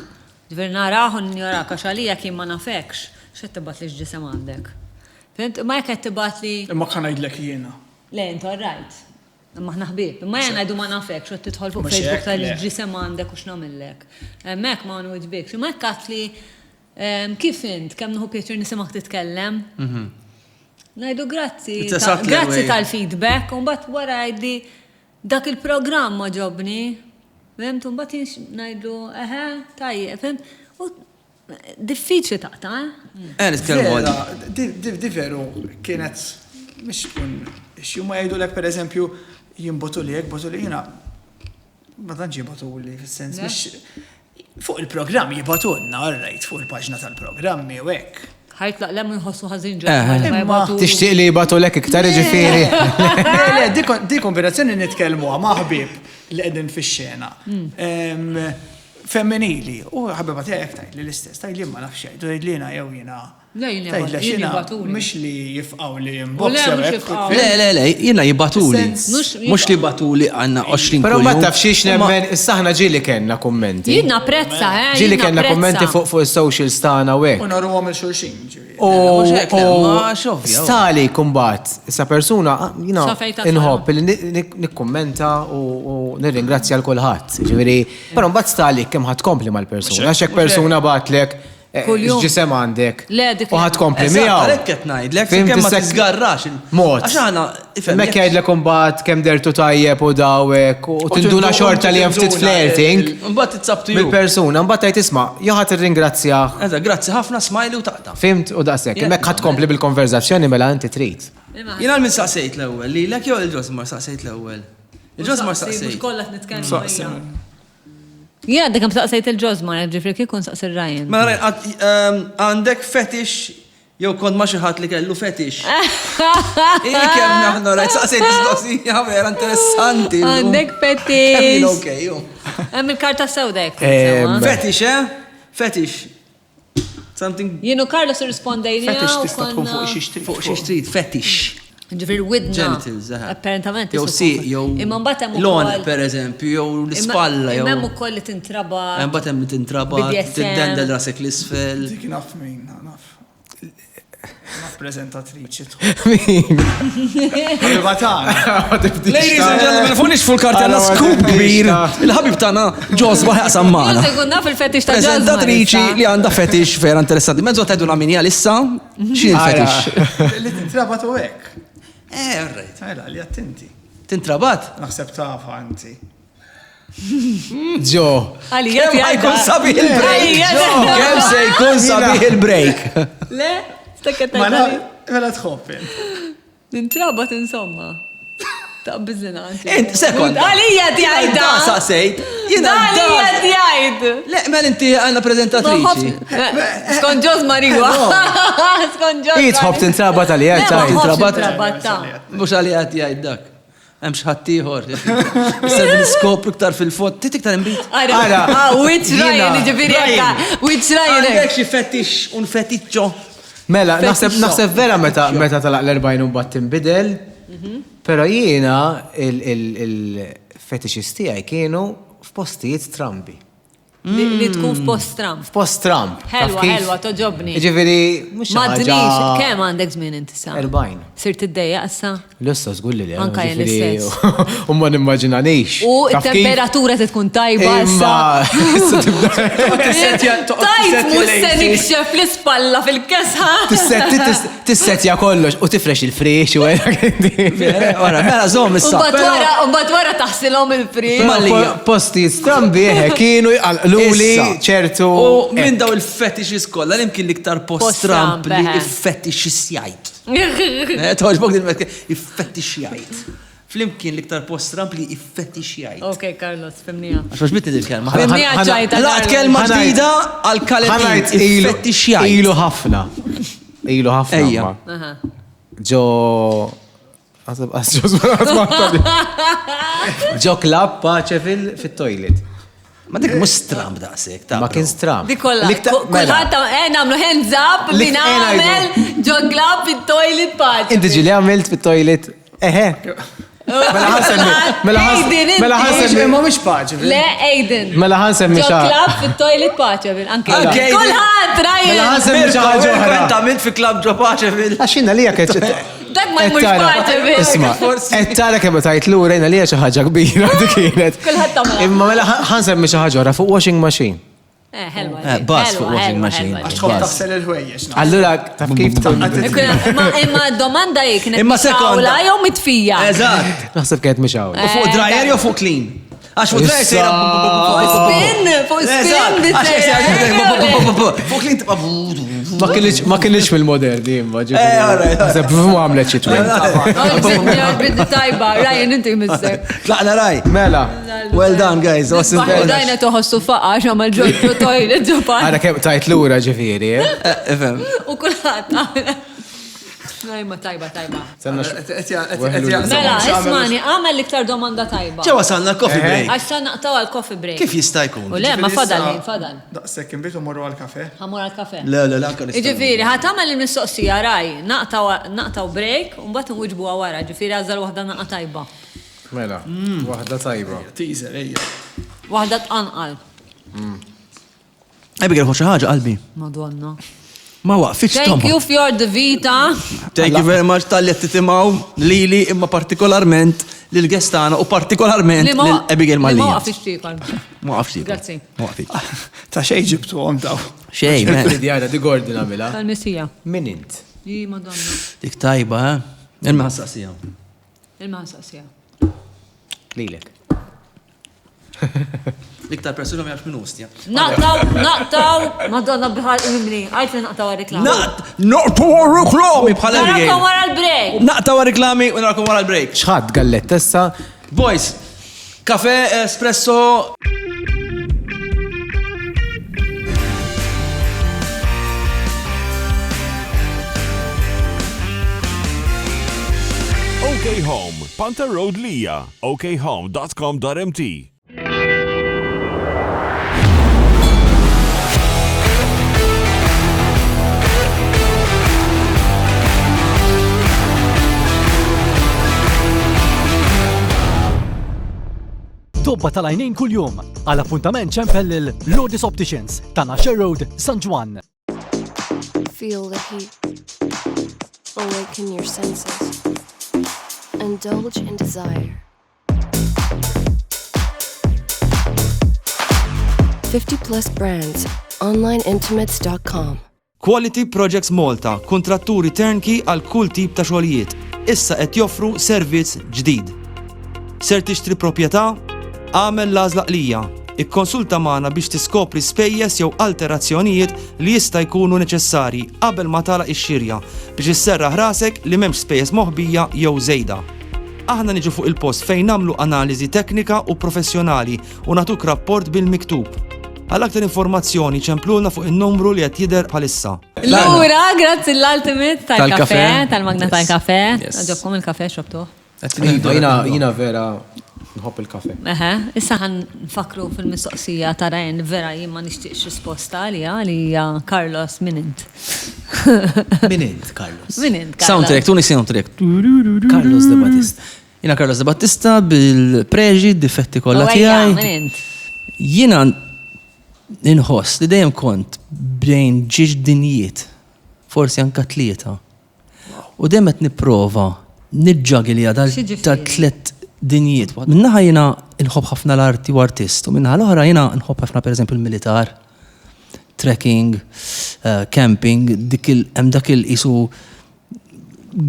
Ġifier naraħ u ninjorak għax għalija kien ma nafekx x'qed tibat li x'ġisem għandek. Fint, ma jekk qed tibat li Imma kan ngħidlek jiena. le int right. Imma aħna ħbieb. Imma jien ngħidu ma nafekx qed tidħol fuq Mhux Facebook hekk, tal le. ġisem għandek u x'nagħmellek. Hemmhekk ma nwiġbikx. Imma hekk għat li kif int kemm nieħu pjaċir nisimgħek titkellem. Ngħidu grazzi. It's a subtle Grazzi way. tal-feedback, u mbagħad wara jgħidli dak il-programm ma ġobni. Fimt, u mbagħad ngħidu tajjeb, fimt. U diffiċli taqta', Nitkellmu Vera, għal. di veru kienet mhix tkun x'huma jgħidulek pereżempju jinbotu li hekk botu li jiena ma tantx jibatu li fis-sens biex fuq il-programm jibatulna, alright, fuq il-paġna tal-programmi u hekk. ħajt laqlem jħossu ħażin Imma Tixtieq li jibatu lek iktar ġifiri. Le, di kombinazzjoni nitkellmuha ma' ħbieb li qegħdin fix-xena. Femminili, u ħabba tiegħek tajt li l-istess, tajt li ma nafx jgħidu jgħidlina jew jiena. Le, jien Tajt li jien xina jibatuli. mhux li jifqgħu li Le, jinboxew mhux hekk. jifqgħu. Le, jiena jibatuli. Sens- Mhux li batuli għandna 20 Pero ma kuljum. tafxiex nemmen, issa ġili kena kommenti. Jien napprezza, Ġili kena kommenti fuq il-socials tagħna u U hekk. narruhom il-xulxin ġifieri. Mhux hekk, le, ma xovja. Stali kumbat, issa persuna, Sa fejta inħobb li nikkommenta u nirringrazzja l-kulħadd. Ġifieri, però mbagħad stali kemm ħadd kompli mal-persuna. Għax hekk persuna batlek Kuljum. x'ġisem għandek. Le, dik U ħadd kompli Eżatt, miegħu. għalhekk qed ngħidlek, Fim kemm ma tissek- tiżgarrax. Mod. Għax aħna ifhem. Mek jgħidlek mbagħad kemm dertu tajjeb u dawek u tinduna xorta li hemm ftit tinduna flirting Mbagħad titsabtu ju. mill-persuna, mbagħad tgħid isma' jew ħadd irringrazzjah. Eżatt, grazzi ħafna smajli u taqta. Fimt u daqshekk, hemmhekk ħadd kompli bil-konverzazzjoni mela inti trid. Jiena għal min saqsejt l-ewwel, lilek jew il-ġosmar saqsejt l-ewwel. Il-ġosmar Mux saqsejt. kollat nitkellmu. Saqsi. Jien għaddek hemm saqsejt il-ġozmar, ġifri kif kun saqsi Ryan. Mela għandek fetish jew kont ma xi ħadd li kellu fetish. Kemm naħnu rajt saqsejt mistoqsija vera interessanti. Għandek Kemm fetish. okej, ju. Hemm il-karta sewdek. Fetish, Fetish. Something Jienu Carlos irrispondejna. Fetish tista' tkun fuq xi xtrid. fuq xi street, fetish. Ġifir widna. Genitals, Apparentament. Jew si, jew Imma mbagħad hemm lon ukoll- per eżempju, jew l-ispalla, jew. Imma hemm ukoll li tintraba. Mbagħad hemm li tintraba, BDSM. tiddendel rasek l-isfel. Dik naf min, naf. Ma' prezentatriċi. Min? Batana. Ladies and gentlemen, funix full karti għanna scoop kbir. Il-ħabib tana Josma ħaqsam maħna. Segunda fil-fetix ta' Josma. Prezentatriċi li għanda fetix vera interessanti. Mezzo tajdu la minija lissa, xin il-fetix? Li tintrabat u hekk. Alright. Ela, li attenti. Tintrabat? Naħseb tafa anti. Ġo. Għalija Kem ħajkun sabiħ il-break? Kem se jkun sabiħ il-break? Le, stakket Ma ta' mela tħobbin. Nintrabat insomma. Ta' bizzina. Sekond. Għalija tjajda. Da saqsejt. Għalija tjajd. Le, mel inti għanna prezentatriċi. Skon ġoz mariwa. Skon ġoz. Jitħob tintrabat għalija, tajt. Tintrabat ta' Mux għalli għati għajd dak. Hemm xħattijħor. Issa niskopru ktar fil-fot. Titik imbit. Ara, which Ryan, ġifiri għakka. Which Ryan. Għandek xie fetix, un fetiċċo. Mela, naħseb vera meta talaq l-40 u bat tinbidel, pero jiena il-fetixisti għaj kienu f'postijiet Trumpi. Li tkun f'post Trump. F'post Trump. Helwa, toġobni. Ġifiri, mux Madnix, kem għandek żmien inti sa? 40. Sirt id-dejja issa? L-issa zgulli li. Anka jen l-istess. U ma nimmaġinanix. U il-temperatura tkun tajba issa. Tajt mus se nikxef l-ispalla fil-kesħa. Tissetja kollox u tifresh il-friex u għera. Ora, mela zom issa. U bat wara taħsilhom il-friex. Postijiet Trumpi kienu luli ċertu. U minn daw il-fetixis kolla, l-imkien liktar post-Trump li il-fetixis jajt. Toġbok din il-fetix jajt. Flimkien liktar post-Trump li il-fetix jajt. Ok, Carlos, femnija. Għax bitti dil-kelma. Femnija ċajta. Laqt kelma ġdida għal-kaletin il-fetix jajt. Ilu ħafna. Ilu ħafna. Ġo. Ġo klab paċe fil-toilet. Ma dik mus Trump daqsek, ta' Ma kien stram. Di kolla, kullħat namlu hands up li namel ġoglab fit-toilet paċ. Inti ġili għamilt fit-toilet? Eħe. Mela ħansemmi. Ma mux paċi. Le, Aiden. Mela ħansemmi xaħ. Ġoglab fit-toilet paċ. Kullħat, Ryan. Mela ħansemmi xaħ ġoħra. Kwenta mint fi klab ġo paċe fil. Għaxina li għak. Dak ma jmux paċ. Isma, ettara kemm tajt l-ura jina li xi ħaġa kbira dik kienet. Kulħadd tagħmel. Imma mela ħansemmi xi ħaġa ora fuq washing machine. Helwa. Bas fuq washing machine. Għax tħobb taħsel il-ħwejjex. Allura taf kif Imma domanda jek, Imma sekonda. jew mitfija. Eżatt. naħseb kienet mixaw. U fuq dryer jew fuq clean? Għax fuq dryer sejra. Fuq spin, Fuq clean tibqa' Ma kienx mill-moderni imma alright. naħseb ma għamlet xi twin. Biddi tajba, Ryan, inti mister. Tlaqna raj. Mela. Well done, guys. Awesome. Dajna toħossu faqqa xamal ġoddu toilet ġopa. Ara kemm tajt l-ura ġifieri, Efem. U kullħat. Najma tajba. Mela, ismani, għamel liktar domanda tajba. ċewa sanna l-coffee break. Għax sa naqtaw għal-coffee break. Kif jista' jkun? U le, ma fadal. Daqsek imbitu morru għal-kafe. Għamur għal-kafe. Le, anka nista' Ġifiri, ħatamel il-mistoqsija raj, naqtaw break, un bat nwiġbu għawara, ġifiri għazzal wahda naqta tajba. Mela, waħda tajba. Teaser, ejja. Wahda tqanqal. Għajbi għal ħaġa qalbi. Madonna. Ma waqfitx Thank you for the vita. Thank you very much tal-li titimaw li imma partikolarment l-gestana u partikolarment l-Abigail Malli. Ma waqfix tikol. Ma waqfix. Grazzi. Ma waqfix. Ta' xej ġibtu għom daw. Xej, man. Djana, di gordi namela. Tal-missija. Min int? Ji, Madonna. Dik tajba, ha? Il-maħsaqsija. Il-maħsaqsija. Lilek. Liktar persuna ma jafx minn ustja. Naqtaw, Madonna bħal imni, għajt naqtaw reklami. Naqtaw reklami bħal Narakom Abigail. wara l-break. Naqtaw reklami u narakom wara l-break. Xħad gallettessa. Boys, kafe, espresso. OK Home, Panther Road Lija, okhome.com.mt. Tobba tal-għajnejn kull-jum għal appuntament ċempel il-Lourdes Opticians ta' Nasher Road, San Juan. Feel the heat. Awaken your senses. Indulge in desire. 50+ brands. OnlineIntimates.com. Quality Projects Malta, kontratturi turnkey għal kull tip ta' xogħlijiet. Issa qed joffru servizz ġdid. Ser tixtri proprjetà? Għamel l-għażla qlija. Ikkonsulta magħna biex tiskopri spejjeż jew alterazzjonijiet li jista' jkunu neċessarji qabel ma tagħlaq ix-xirja biex isserraħ rasek li m'hemmx spejjeż moħbija jew żejda. Aħna niġu fuq il-post fejn nagħmlu analiżi teknika u professjonali u nagħtuk rapport bil-miktub. Għal aktar informazzjoni ċempluna fuq il-numru li qed jidher bħalissa. Lura, grazzi l-Ultimate tal-kafe, tal-magna Yes. tal-kafe. Yes. Ġobkom il-kafe xobtu. Jina vera nħobb il-kafe. Issa ħan nfakru fil-mistoqsija ta' Ryan vera jien ma nixtieqx risposta li hija Carlos Minint. Minint, Carlos. Minint, Carlos. Soundtrack, tuni soundtrack. Carlos De Battista. Jina Carlos De Battista bil-preġi, difetti kollha tiegħi. Minint. Jiena inħoss li dejjem kont bejn ġiġ dinjiet, forsi anka tlieta. U dejjem qed nipprova niġġagilja tal-tliet dinjiet. Minnaħa jiena nħobb ħafna l-arti u artist, u minnaħa l-oħra jiena nħobb ħafna pereżempju il-militar, trekking, camping, hemm dak il-qisu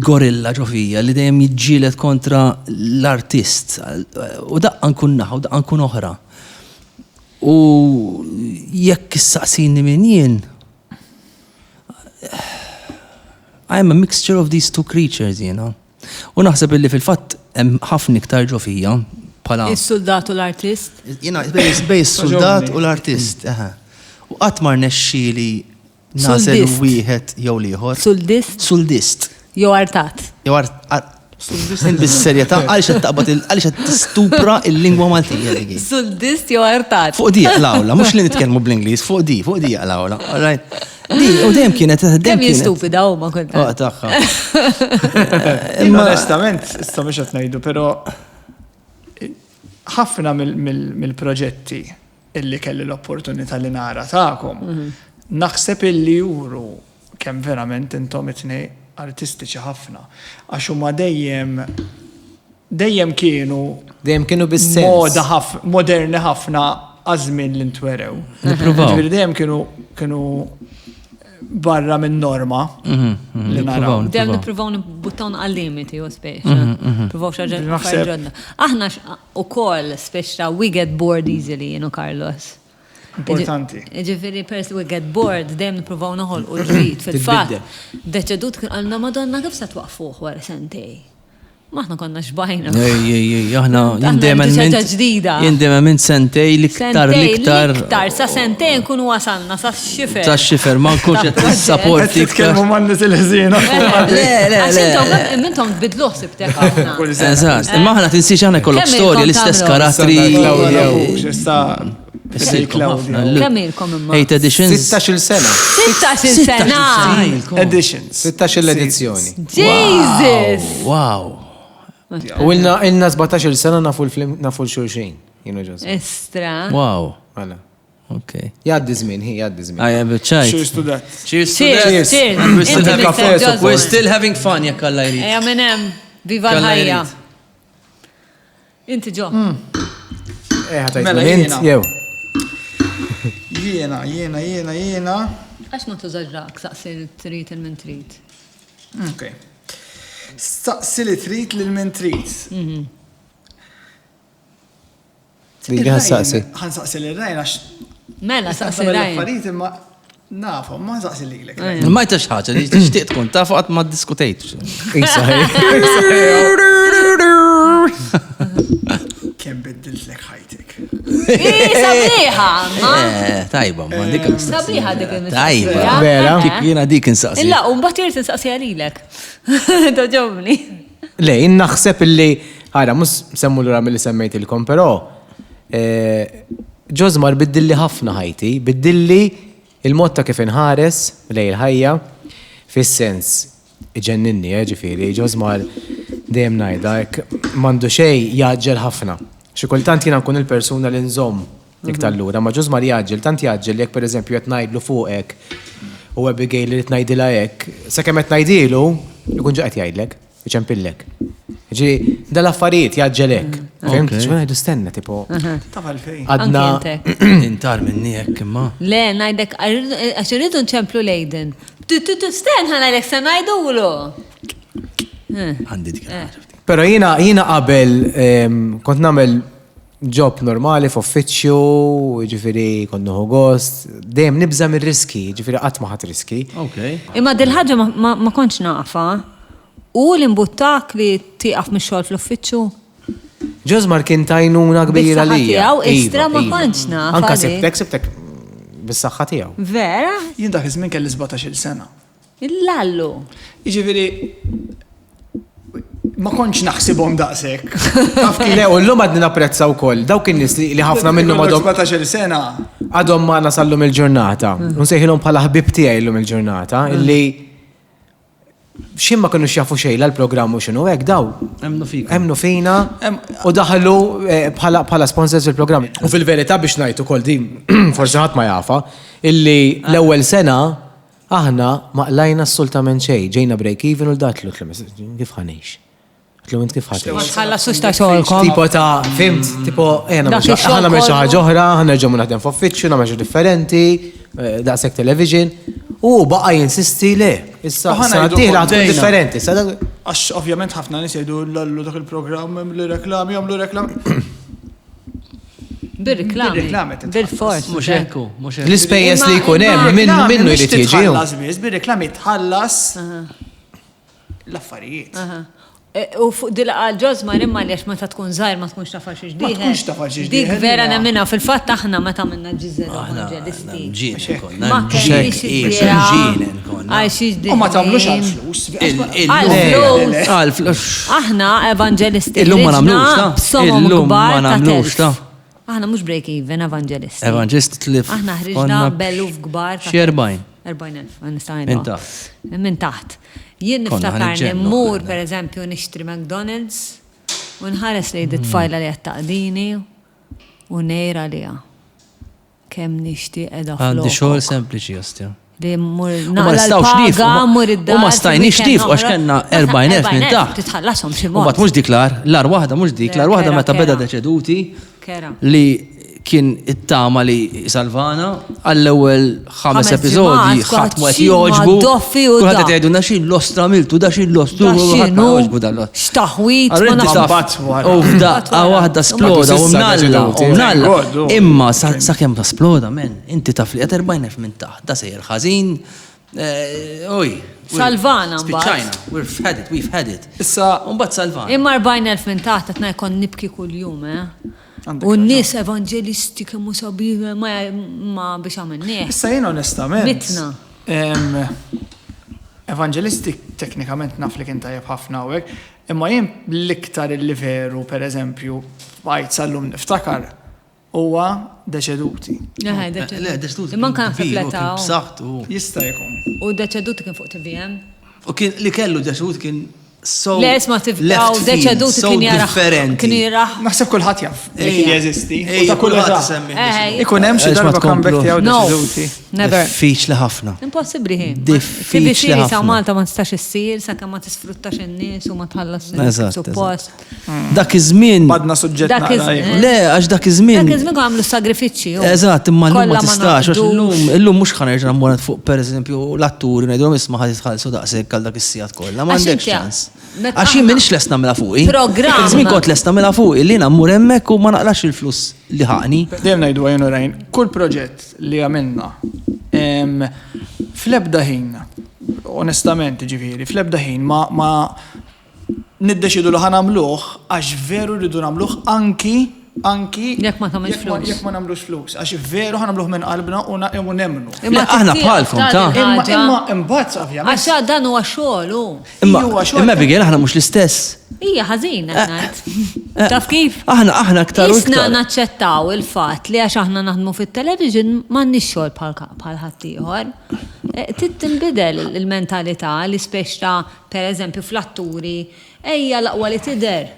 gorilla ġofija li dejjem jiġġieled kontra l-artist. U daqqa nkun naħa, u daqqa nkun oħra. U jekk issaqsini minn jien, I am a mixture of these two creatures, you know. U naħseb illi fil-fatt hemm ħafna iktar ġofija bħala. Is-soldat u l-artist? Jina, bej is-soldat u l-artist. U qatt ma rnexxieli nasel wieħed jew ieħor. Suldist? Suldist. Jew artat? Jew bis-serjetà għaliex qed taqbad għaliex qed tistupra l-lingwa Maltija dik. Suldist jew artat? Fuq di l-awla, mhux li nitkellmu bl-Ingliż, fuq di l-awla. All right. Di, u dejjem kienet kemm jistupida huma kont. Tagħha. Onestament, issa biex qed ngħidu, però ħafna mill-proġetti illi kelli l-opportunità li nara tagħkom, naħseb illi juru kemm verament intom it-tnej artistiċi ħafna. Għax huma dejjem kienu bis-sens. Moderni ħafna għażmien li ntwerew. Ġifieri dejjem kienu barra minn norma li naraw. Dejjem nippruvaw nibbuttaw għal-limiti u speċ. Provaw xaġa ġodda. Aħna ukoll speċ we get bored easily, Carlos. Importanti. Ġifiri pers we get bored, dejjem nippruvaw noħolqu ġdid. Fil-fatt, deċedut għalna Madonna kif se twaqfuh wara sentej. Maħna konna xbajna. Aħna jindemament sentej liktar. Sa sentej nkunu wasalna, sa xifer. Sa xifer, ma nkunx qed tissaporti. Titkellmu man-nies il-ħżiena. Le. Mintom tbidluh sibtek aħna. Eżatt, imma aħna tinsiex aħna kollok storja l-istess karattri. Kemm ilkom imma? 8 editions. 16 sena. 16 sena. Editions. 16 l-edizzjoni. Jesus! Wow. U ilna 17 sena nafu l-xulxin. Estra. Wow. Għala. Ok. Jaddi żmien, jaddi żmien. I have a child. Cheers to that. Cheers to that. Cheers. We're still having fun, jekk alla jrid. Eja minnem, viva l-ħajja. Inti ġo. Mela jew. Jiena. Għax ma tużaġrak, saqsi l-trit il-min trit. Ok. Saqsi li trit l-min trit. Dik ħassaqsi. Ħansaqsi l-rajn għax. Mela, saqsi l-rajn. Affarijiet imma nafu, ma saqsi li l-ek. Ma jtax ħaġa li tixtieq tkun taf qatt ma ddiskutejtx. Kemm biddilt lek ħajtek. Sabiħa, ma. Tajba, ma dik. Sabiħa dik Tajba. Vera. Kif jiena dik insaqsi. Illa, u mbagħad irid insaqsi għalilek. Toġobni. Le, naħseb illi, ħara, mus semmu l-ra mill-li semmejtilkom, però Ġozmar biddilli ħafna ħajti, biddilli il-mod ta' kif inħares lej il-ħajja, fis-sens iġenninni, ġifieri, Ġozmar dejjem ngħidha m'għandu xejn jaġġel ħafna. Xi kultant jiena nkun il-persuna li nżomm iktar lura, ma Ġozmar jaġġel, tant jaġġel jekk pereżempju qed ngħidlu fuqek u Abigail li tnajdilha hekk, sakemm qed ngħidilu ikun ġaqet jgħidlek, iċempillek. Ġiri, dal-affarijiet jaġġelek. Fimt? ċvena jdu stenna, tipo. Tafal fej. Għadna. Intar minni jekk imma. Le, najdek, għax rridu nċemplu lejden. Sten ħana l-ek se najdulu. Għandi dik. Pero jina qabel kont namel job normali f'uffiċċju, ġifiri konnu gost, dejjem nibża mir-riski, ġifiri qatt ma ħadd riski. Imma dil-ħaġa ma kontx naqa. U l-imbuttak li tieqaf mix-xogħol fl-uffiċċju. Ġozmar kien tajnuna kbira li. Istra ma kontx naqa. Anka sibtek bis-saħħa tiegħu. Vera? Jien dak iż-żmien kelli 17-il sena. Il-lallu. Jiġifieri ma kontx naħsibhom daqshekk. Le, u llum għadni napprezza wkoll. Dawk in-nies li ħafna minnhom għadhom 17-il sena. Għadhom ma nasallum il-ġurnata. Nsejħilhom bħala ħbib tiegħi llum il-ġurnata, illi x'im ma kinux jafu xejn l-programm u x'inhu hekk daw. Hemmnu fina u daħlu bħala sponsors il-programm. U fil-verità biex ngħid ukoll din forsi ħadd ma jafa, illi l-ewwel sena aħna ma qlajna assolutament xejn, ġejna break even u datlu kif ħanejx. Tlu int kif ħadd. Ħalla susta xogħolkom. Tipo ta' fimt, tipo ħana nagħmel xi ħaġa oħra, ħanerġgħu naħdem f'uffiċċju, nagħmel xi differenti, daqshekk television, u baqa' jinsisti le. Issa dieħla tkun differenti. Għax ovvjament ħafna nies jgħidu lallu dak il-programm hemm reklami, jagħmlu reklami. Bir-reklami. Bil-fors. Mhux hekk. L-ispejjeż li jkun hemm minnu jrid jiġi. Bir-reklami tħallas l-affarijiet. U fuq dil-għal ġozmar imma li għax meta tkun zaħir ma tkunx tafa xiex diħel. Ma tkunx tafa xiex Dik diħel, vera ja. nemmina fil-fatt aħna meta minna ġizzera evanġelisti. Ġien. Ma kellix U ma tagħmlux għal-flus. Għal-flus. Aħna evanġelisti. Illum ma nagħmlux ta'. B'somhom kbar ta' nagħmlux ta'. Aħna mhux break even evanġelisti. Evanġelisti tlif. Aħna ħriġna belluf kbar ta' 40,000 nistajna. Min taħt. Jien niftakar nemmur per eżempju nixtri McDonald's u nħares li d-tfajla li għattaqdini u nejra li kem nixti edha flok. Għandi xogħol sempliċi jostja. Li mur naqla l-paga, mur id-dar. U ma stajniex nif, għax kena 40,000 minn taħt. Titħallasom xi U bat mhux dik l-ar waħda mhux dik, l-ar waħda meta beda deċeduti li kien it-tama li salvana għall-ewwel 5 episodi ħadd ma joġbu. Kulħadd qed jgħidulna xi l-ostra miltu da xi l-ostru ħadd ma joġbu dal. X'taħwit ma nafx. U f'daqqa waħda sploda u mnalla. Imma sakemm ta' sploda men, inti taf li qed 40,000 minn taħt, da sejjer ħażin. Salvana mbagħad. Spiċċajna, we've had it. Issa mbagħad salvana. Imma 40,000 minn taħt qed ngħid nibki kuljum, U n-nies evanġelisti kemmu sabiħ ma biex għamilnieħ. Issa jien onestament. Mitna. Evanġelisti teknikament naf li kien tajjeb ħafna hawnhekk, imma jien l-iktar li veru pereżempju bajt sal-lum niftakar huwa deċeduti. Le, deċeduti. Imma kan fil-pletaw. Jista' jkun. U deċeduti kien fuq TVM. U kien li kellu deċeduti kien Les ma tifdaw, deċeduti kien jara. Kien jara. Naħseb kulħadd jaf li kien jeżisti. Ta' kulħadd semmi. Ikun hemm xi darba comeback tiegħu deċeduti. Never. Diffiċli ħafna. Impossibbli ħin. Diffiċli ħafna. Sa Malta ma tistax issir sakemm ma tisfruttax in-nies u ma tħallas suppost. Dak iż-żmien. Badna suġġett Le, għax dak iż-żmien. Dak iż-żmien għamlu sagrifiċċji. Eżatt, imma llum ma tistax għax illum mhux ħanerġa' nmur fuq pereżempju l-atturi ngħidulhom isma' ħadd tħallsu daqshekk għal dak is-sigħat kollha. M'għandekx ċans. Għax jien minix lest nagħmilha fuqi. Programm. Żmien kont lest nagħmilha fuqi li nammur hemmhekk u ma naqlax il-flus li ħaqni. Dejjem ngħidu għajn rajn, kull proġett li għamilna fl-ebda ħin, onestament ġifieri, fl-ebda ħin ma niddeċidu li ħanamluh għax veru rridu nagħmluh anki jekk ma tagħmilx flus. Jekk ma nagħmlux flus, għax veru ħanamluh minn qalbna u nemmnu. Aħna bħalkom ta' imma imbagħad ovvjament. Għax dan huwa xogħol. Imma Bigel aħna mhux l-istess. Hija ħażin qed ngħid. Taf kif? Aħna aktar u Isna naċċettaw il-fatt li għax aħna naħdmu fit-television m'għandniex xogħol bħal ħadd ieħor. Tinbidel il-mentalità li speċta pereżempju fl-atturi ejja l-aqwa li tidher.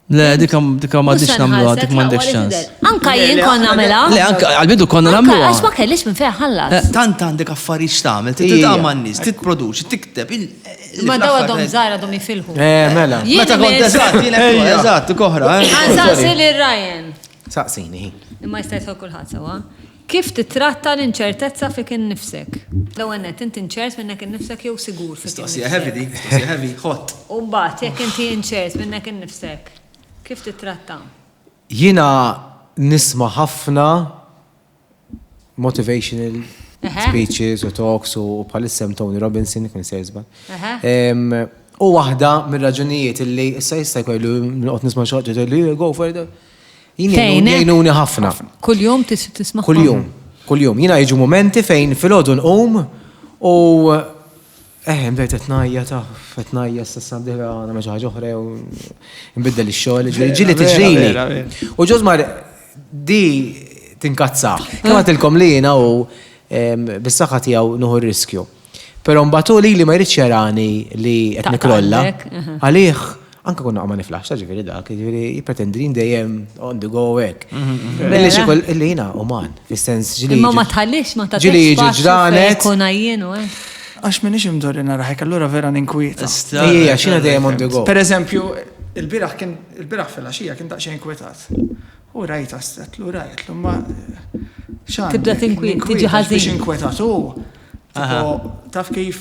Le, dika ma dix namluha, dik ma dix ċans. Anka jien konna mela. Le, anka għal-bidu konna namluha. Għax ma kellix minn fejn ħallas. Tant għandek affarijiet x'tagħmel, titgħamel nies, titproduċi, tikteb. Ma daw għadhom żgħar għadhom jifilħu. Mela. Meta kont eżatt, koħra. Għansaqsi li Ryan. Saqsini. Imma jistajtħu kulħadd sewa. Kif titratta l-inċertezza fik innifsek? L-ewwel nett inti inċert minnek innifsek jew sigur fik innifsek. Mistoqsija heavy dik, mistoqsija heavy, hot. U mbagħad jekk inti inċert minnek innifsek, kif titratta? Jiena nisma' ħafna motivational speeches u talks u bħalissem Tony Robinson, kun sejżba. U waħda mir-raġunijiet illi issa jista' jkollu noqgħod nisma' xi ħaġa li go for it. Jgħinuni ħafna. Kull-jum tisma' Kull-jum. Jiena jiġu momenti fejn fil-ħodu nqum u bdejt etnajja s-sandira għana meġa ħagħuħra u nbiddel il-xogħol, ġili tiġrili. U ġozmar di tinkazzaħ. Kema tilkom li jiena u bis-saħħa tiegħu nuħu r-riskju. Pero mbagħtu li ma jridx jarani li qed nikrolla. Għalih anka konna għamani flash, ġifiri dak, ġifiri jipretendrin dejjem on the go hekk. Illi xikol, illi jina, uman, fil-sens ġili. Imma ma tħallix, ma tħallix. Ġili ġuġranet. Konajjenu, Għax minix imdorri naraħek, allura vera ninkwita. Ija, xina dejjem on the go. Per eżempju, il-biraħ fil-axija kien daqxejn kwetat. U rajta stetlu, rajtlu, ma xan. Tibda tinkwit, tiġi ħażin. Biex inkwetat, taf kif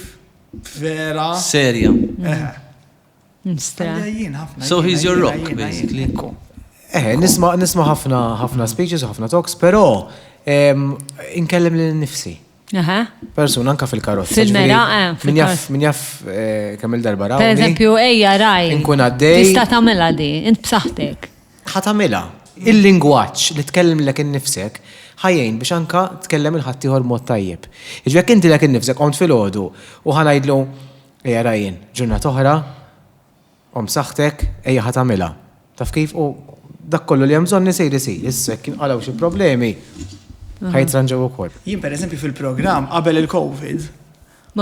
vera. Serja. So he's your rock, basically. Nisma ħafna speeches, ħafna talks, pero inkellem l-nifsi. Persuna anka fil-karozza. Fil-mera, Min jaff kemm il-darba rawni. Per eżempju, ejja raj. Inkun għaddej. Tista' tagħmilha di, int b'saħħtek. Ħatamilha. Il-lingwaġġ li tkellem lek innifsek ħajjejn biex anka tkellem il-ħadd ieħor mod tajjeb. Jiġifieri inti lek innifsek qont fil-għodu u ħanajdlu ejja rajjin, ġurnata oħra saħtek, ejja ħatamela. Taf kif u dak kollu li hemm bżonn isir. Issa kien qalaw xi problemi ħajtranġaw ukoll. Jien pereżempju fil-programm qabel il-COVID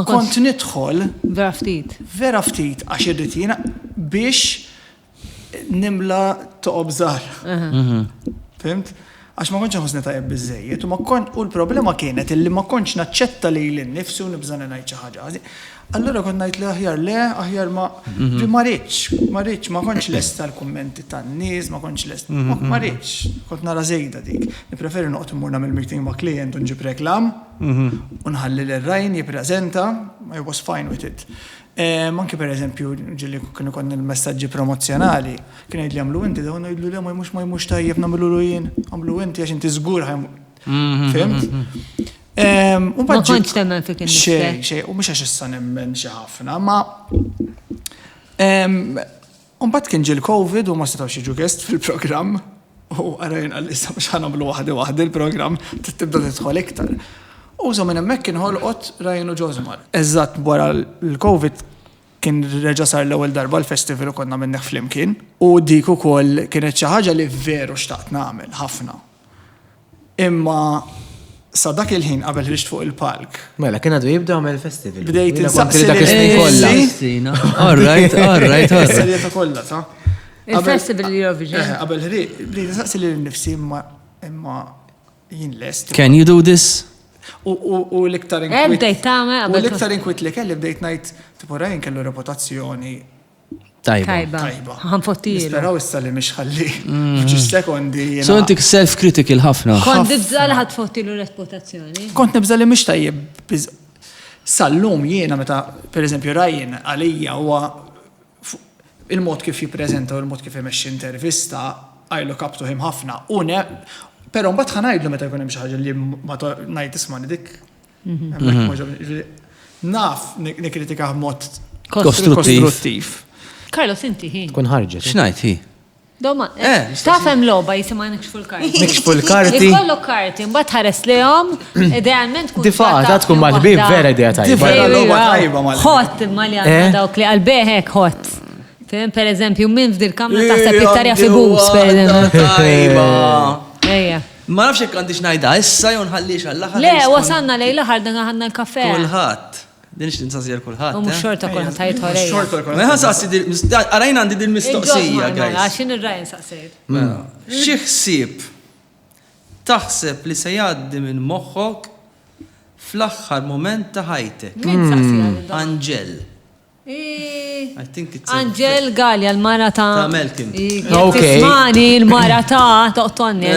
kont nidħol vera ftit għax irrid jiena biex nimla toqob żgħar. Fimt? Għax ma kontx nħossni tajjeb biżejjed u l-problema kienet illi ma kontx naċċetta li l-nifsi u nibża ngħid xi ħaġa. Allora kont ngħid li aħjar ma rridx, ma kontx lesta l-kummenti tan-nies, ma kontx lesta. Ma rridx, kont nara żejda dik. Nippreferi noqgħod immur nagħmel meeting ma' klient u nġib reklam u nħalli lil-Ryan jippreżenta, I was fine with it. Manki per eżempju, ġilli kienu konni il-messagġi promozzjonali, kien għid li għamlu inti, dawn għidlu li ma jmux tajjeb namlu jien, għamlu inti għax inti zgur ħajm. Fimt? Ma konċ temmen fik Xej, u mux għax issa nemmen xi ħafna, ma unbat kien ġil Covid u ma setawx jiġu guest fil-programm u għarajn għal-issa mux ħanamlu waħdi il-programm, tibda tidħol iktar. U minn hemmhekk kien ħolqot Ryan u Josmar. Eżatt wara l-COVID kien reġa' sar l-ewwel darba l-festival u konna minnek flimkien. U dik ukoll kienet xi ħaġa li veru xtaqt nagħmel ħafna. Imma sa dak il-ħin qabel ħriġt fuq il-palk. Mela kien għadu jibda għamel festival. Bdejt insaqsi dak is-snin kollha. All right. Serjeta kollha ta'. Il-festival Eurovision. Qabel bdejt insaqsi lil nnifsi imma jien lest. Can you do this? U l-iktar inkwit li kelli bdejt ngħid tipo Ryan kellu reputazzjoni tajba. Ħanfottilu. Nisperaw issa li mhix ħalli. F'ġi sekondi. So inti self-critical ħafna. Kont nibża li ħatfottilu reputazzjoni? Kont nibża li mhix tajjeb. Sal-lum jiena meta pereżempju Ryan għalija huwa il-mod kif jippreżenta u l-mod kif imexxi intervista I look up to him ħafna. Pero mbagħad ħanajdlu meta jkun hemm xi ħaġa li ma ngħid isma' dik. Naf nikkritika b'mod kostruttiv. Carlos inti ħin. Tkun ħarġet. X'ngħid hi? Doma, tafhem logħba jisimha nikxfu l-karti. Nikxfu l-karti. Ikollok karti, mbagħad ħares lihom, idealment tkun. Difatt tkun mal-ħbieb vera idea tajba. Logħba tajba mal. Ħott imma li għandna dawk li qalbeh ħott. Per eżempju, minn f'dil kamra taħseb iktarja fi bus, per eżempju. Ma nafx jekk għandix ngħidha issa jew nħallix għall-aħħar. Le, wasanna lejn l-aħħar dan ħadna l-kafe. Kulħadd. Dinx ninsaqsi kulħadd. U mhux xorta kulħadd ħajtħolejja. Ma ħansaqsi arajna għandi din mistoqsija, guys. Għaxin ir-rajn saqsejt. Xi ħsieb taħseb li se jgħaddi minn moħħok fl-aħħar moment ta' ħajtek? Min saqsija? Angel. I think it's Angel Gallia, l-mara ta' Malcolm. Tismani, l-mara ta' toqtonni.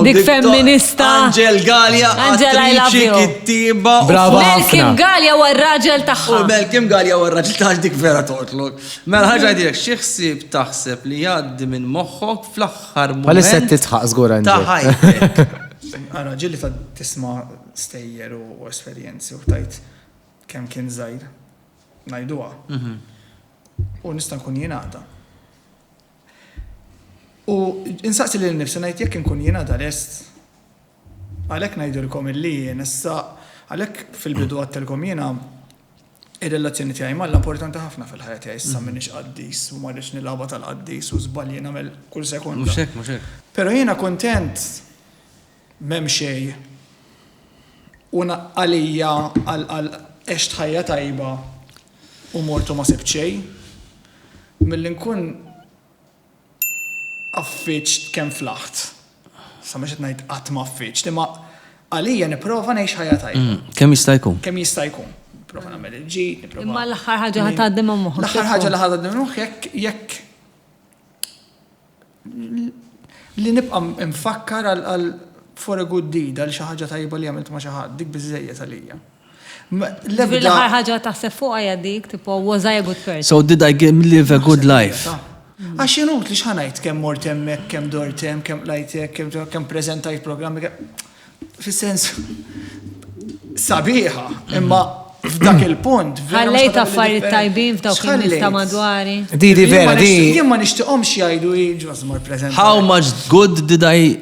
Dik femminista. Angel Gallia, Angel, I love you. kittiba. Brava Malcolm ħafna. Gallia u r-raġel tagħha. U Malcolm Gallia u r-raġel ta' dik vera toqtlok. Mela ħaġa direk, xi ħsieb taħseb li jgħaddi minn moħħok fl-aħħar Għalissa moment titħaq żgur ta' Angel. ħajtek. Għara, ġilli ta' tisma stejjer u esperjenzi u tajt kem kien zaħir. Najduwa. U nista' nkun jien għada. U insaqsi li l-nifsi najt jekk nkun jien għada lest. Għalhekk ngħidulkom illi nista' għalhekk fil-bidu għattelkom jiena ir-relazzjoni tiegħi mal importanti ħafna fil-ħajja tiegħi issa m'iniex qaddis u ma rridx nilagħba tal-qaddis u żbalji nagħmel kull sekonda. Mhux hekk. Pero jiena kontent m'hemm xejn u għalija għal għext ħajja tajba u mortu ma sibt xejn milli nkun affiċt kemm flaħt. Sa mhux qed ngħid qatt ma affiċt, imma għalija nipprova ngħix ħajja tajba. Kemm jista' jkun? Kemm jista' jkun. Nipprova nagħmel il-ġid, nipprova. Imma l-aħħar ħaġa ħad tgħaddi ma' moħħok. L-aħħar ħaġa li ħad tgħaddi moħħok jekk li nibqa' mfakkar għal for a good deed għal xi ħaġa tajba li għamilt ma' xi ħadd dik biżejjed għalija. L-aħħar ħaġa taħseb fuqha hija dik, tipo was I a good person? So did I live a good life? Għax jenut li xħanajt kem mort hemmhekk, kem dort hemm, kem lajtek, kem preżentajt programmi. Fis-sens sabiħa, imma f'dak il-punt. Ħallejt affarijiet tajbin f'dawk in-nies ta' madwari. Di vera, di. Jien ma nixtieqhomx jgħidu jiġu mor preżentaj. How much good did I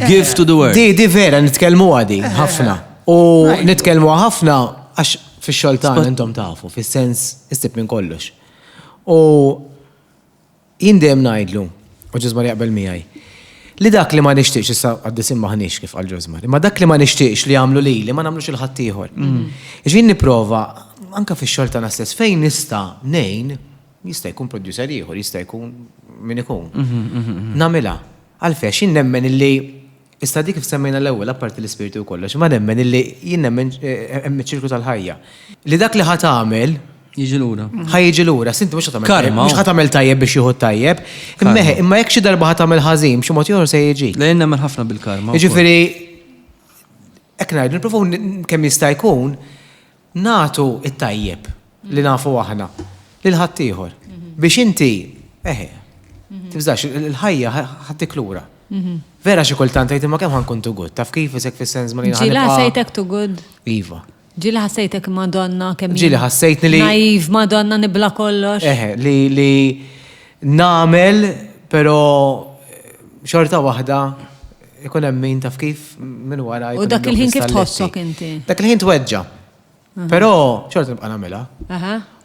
give to the world? Di vera, nitkellmu għadi, ħafna. U nitkellmu ħafna għax fix-xoltan intom tafu, fis-sens istib minn kollox. U jindem ngħidlu, u ġizmar jaqbel miegħi. Li dak li ma nixtieqx issa għaddisim maħniex kif qal ġizmar, imma dak li ma nixtieqx li jagħmlu li ma nagħmlux il-ħadd ieħor. Jiġifieri nipprova anke fix-xoltan stess fejn nista' ngħin jista' jkun producer ieħor, jista' jkun min ikun. Nagħmilha. Għalfejn jien nemmen illi issa dik kif semmejna l-ewwel apparti l-ispirtu u kollox, ma nemmen illi jien nemmen hemm iċ-ċirku tal-ħajja. Li dak li ħadd tagħmel Jiġi lura. ħajjiġi lura, sinti mhux ħatamel Karma. mhux ħatamel tajjeb biex jieħu tajjeb. Imma jekk xi darba ħatamel ħażin b'xi mod ieħor se jiġi. Lejn nemmen ħafna bil-karma. Jiġifieri hekk ngħidu nippruvaw kemm jista' jkun nagħtu it-tajjeb li nafu aħna lil ħadd ieħor. Biex inti tibżax il-ħajja ħaddik lura. Vera xi kultant tgħid imma kemm ħankun too good, taf kif isek fis-sens ma Ġila ħassejtek too good. Iva. Ġila ħassejtek Madonna kemm Ġili ħassejtni li naiv Madonna nibla kollox. li nagħmel però xorta waħda ikun hemm min taf kif minn wara. U dak il-ħin kif tħossok inti? Dak il-ħin tweġġa. Però xorta nibqa' nagħmilha.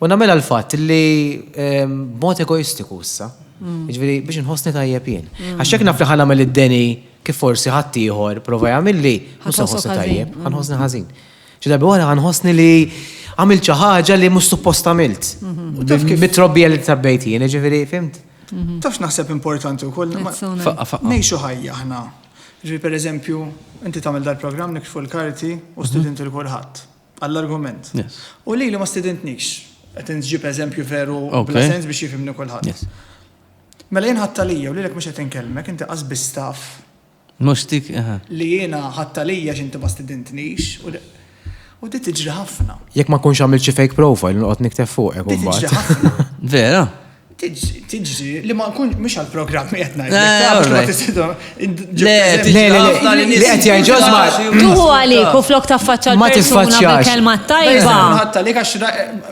U nagħmilha l-fatt li b'mod egoistiku issa. Jiġifieri biex inħossni tajjeb jien. Għax hekk naf li ħan nagħmel id-deni kif forsi ħadd ieħor prova jagħmilli mhux se nħossni tajjeb, ħanħossni ħażin. Xi darba wara ħanħossni li għamilt xi ħaġa li mhux suppost għamilt. Mit-trobbija li trabbejt jien, jiġifieri fimt. Tafx naħseb importanti wkoll ngħixu ħajja aħna. Ġifieri pereżempju, inti tagħmel dal-programm nikfu l-karti u studenti l kulħadd għall-argument. U li ma studentnix. Qed inġib eżempju veru bla sens biex jifhimni kulħadd. Mela jien ħattalija u lilek mhux qed inkellmek, inti qas bistaf. Mhux dik, Li jiena ħattalija x'inti ma studentnix u di tiġri ħafna. Jekk ma kunx għamilt xi fake profile noqgħod nikteb fuq hekk Di tiġri ħafna. vera. Tiġri li ma nkun mhux għall-programmi qed ngħid. li qed jgħid ġosmar. Tuħu għalik u flok taffaċċa l-persuna bil-kelma tajba. Ħattalija għax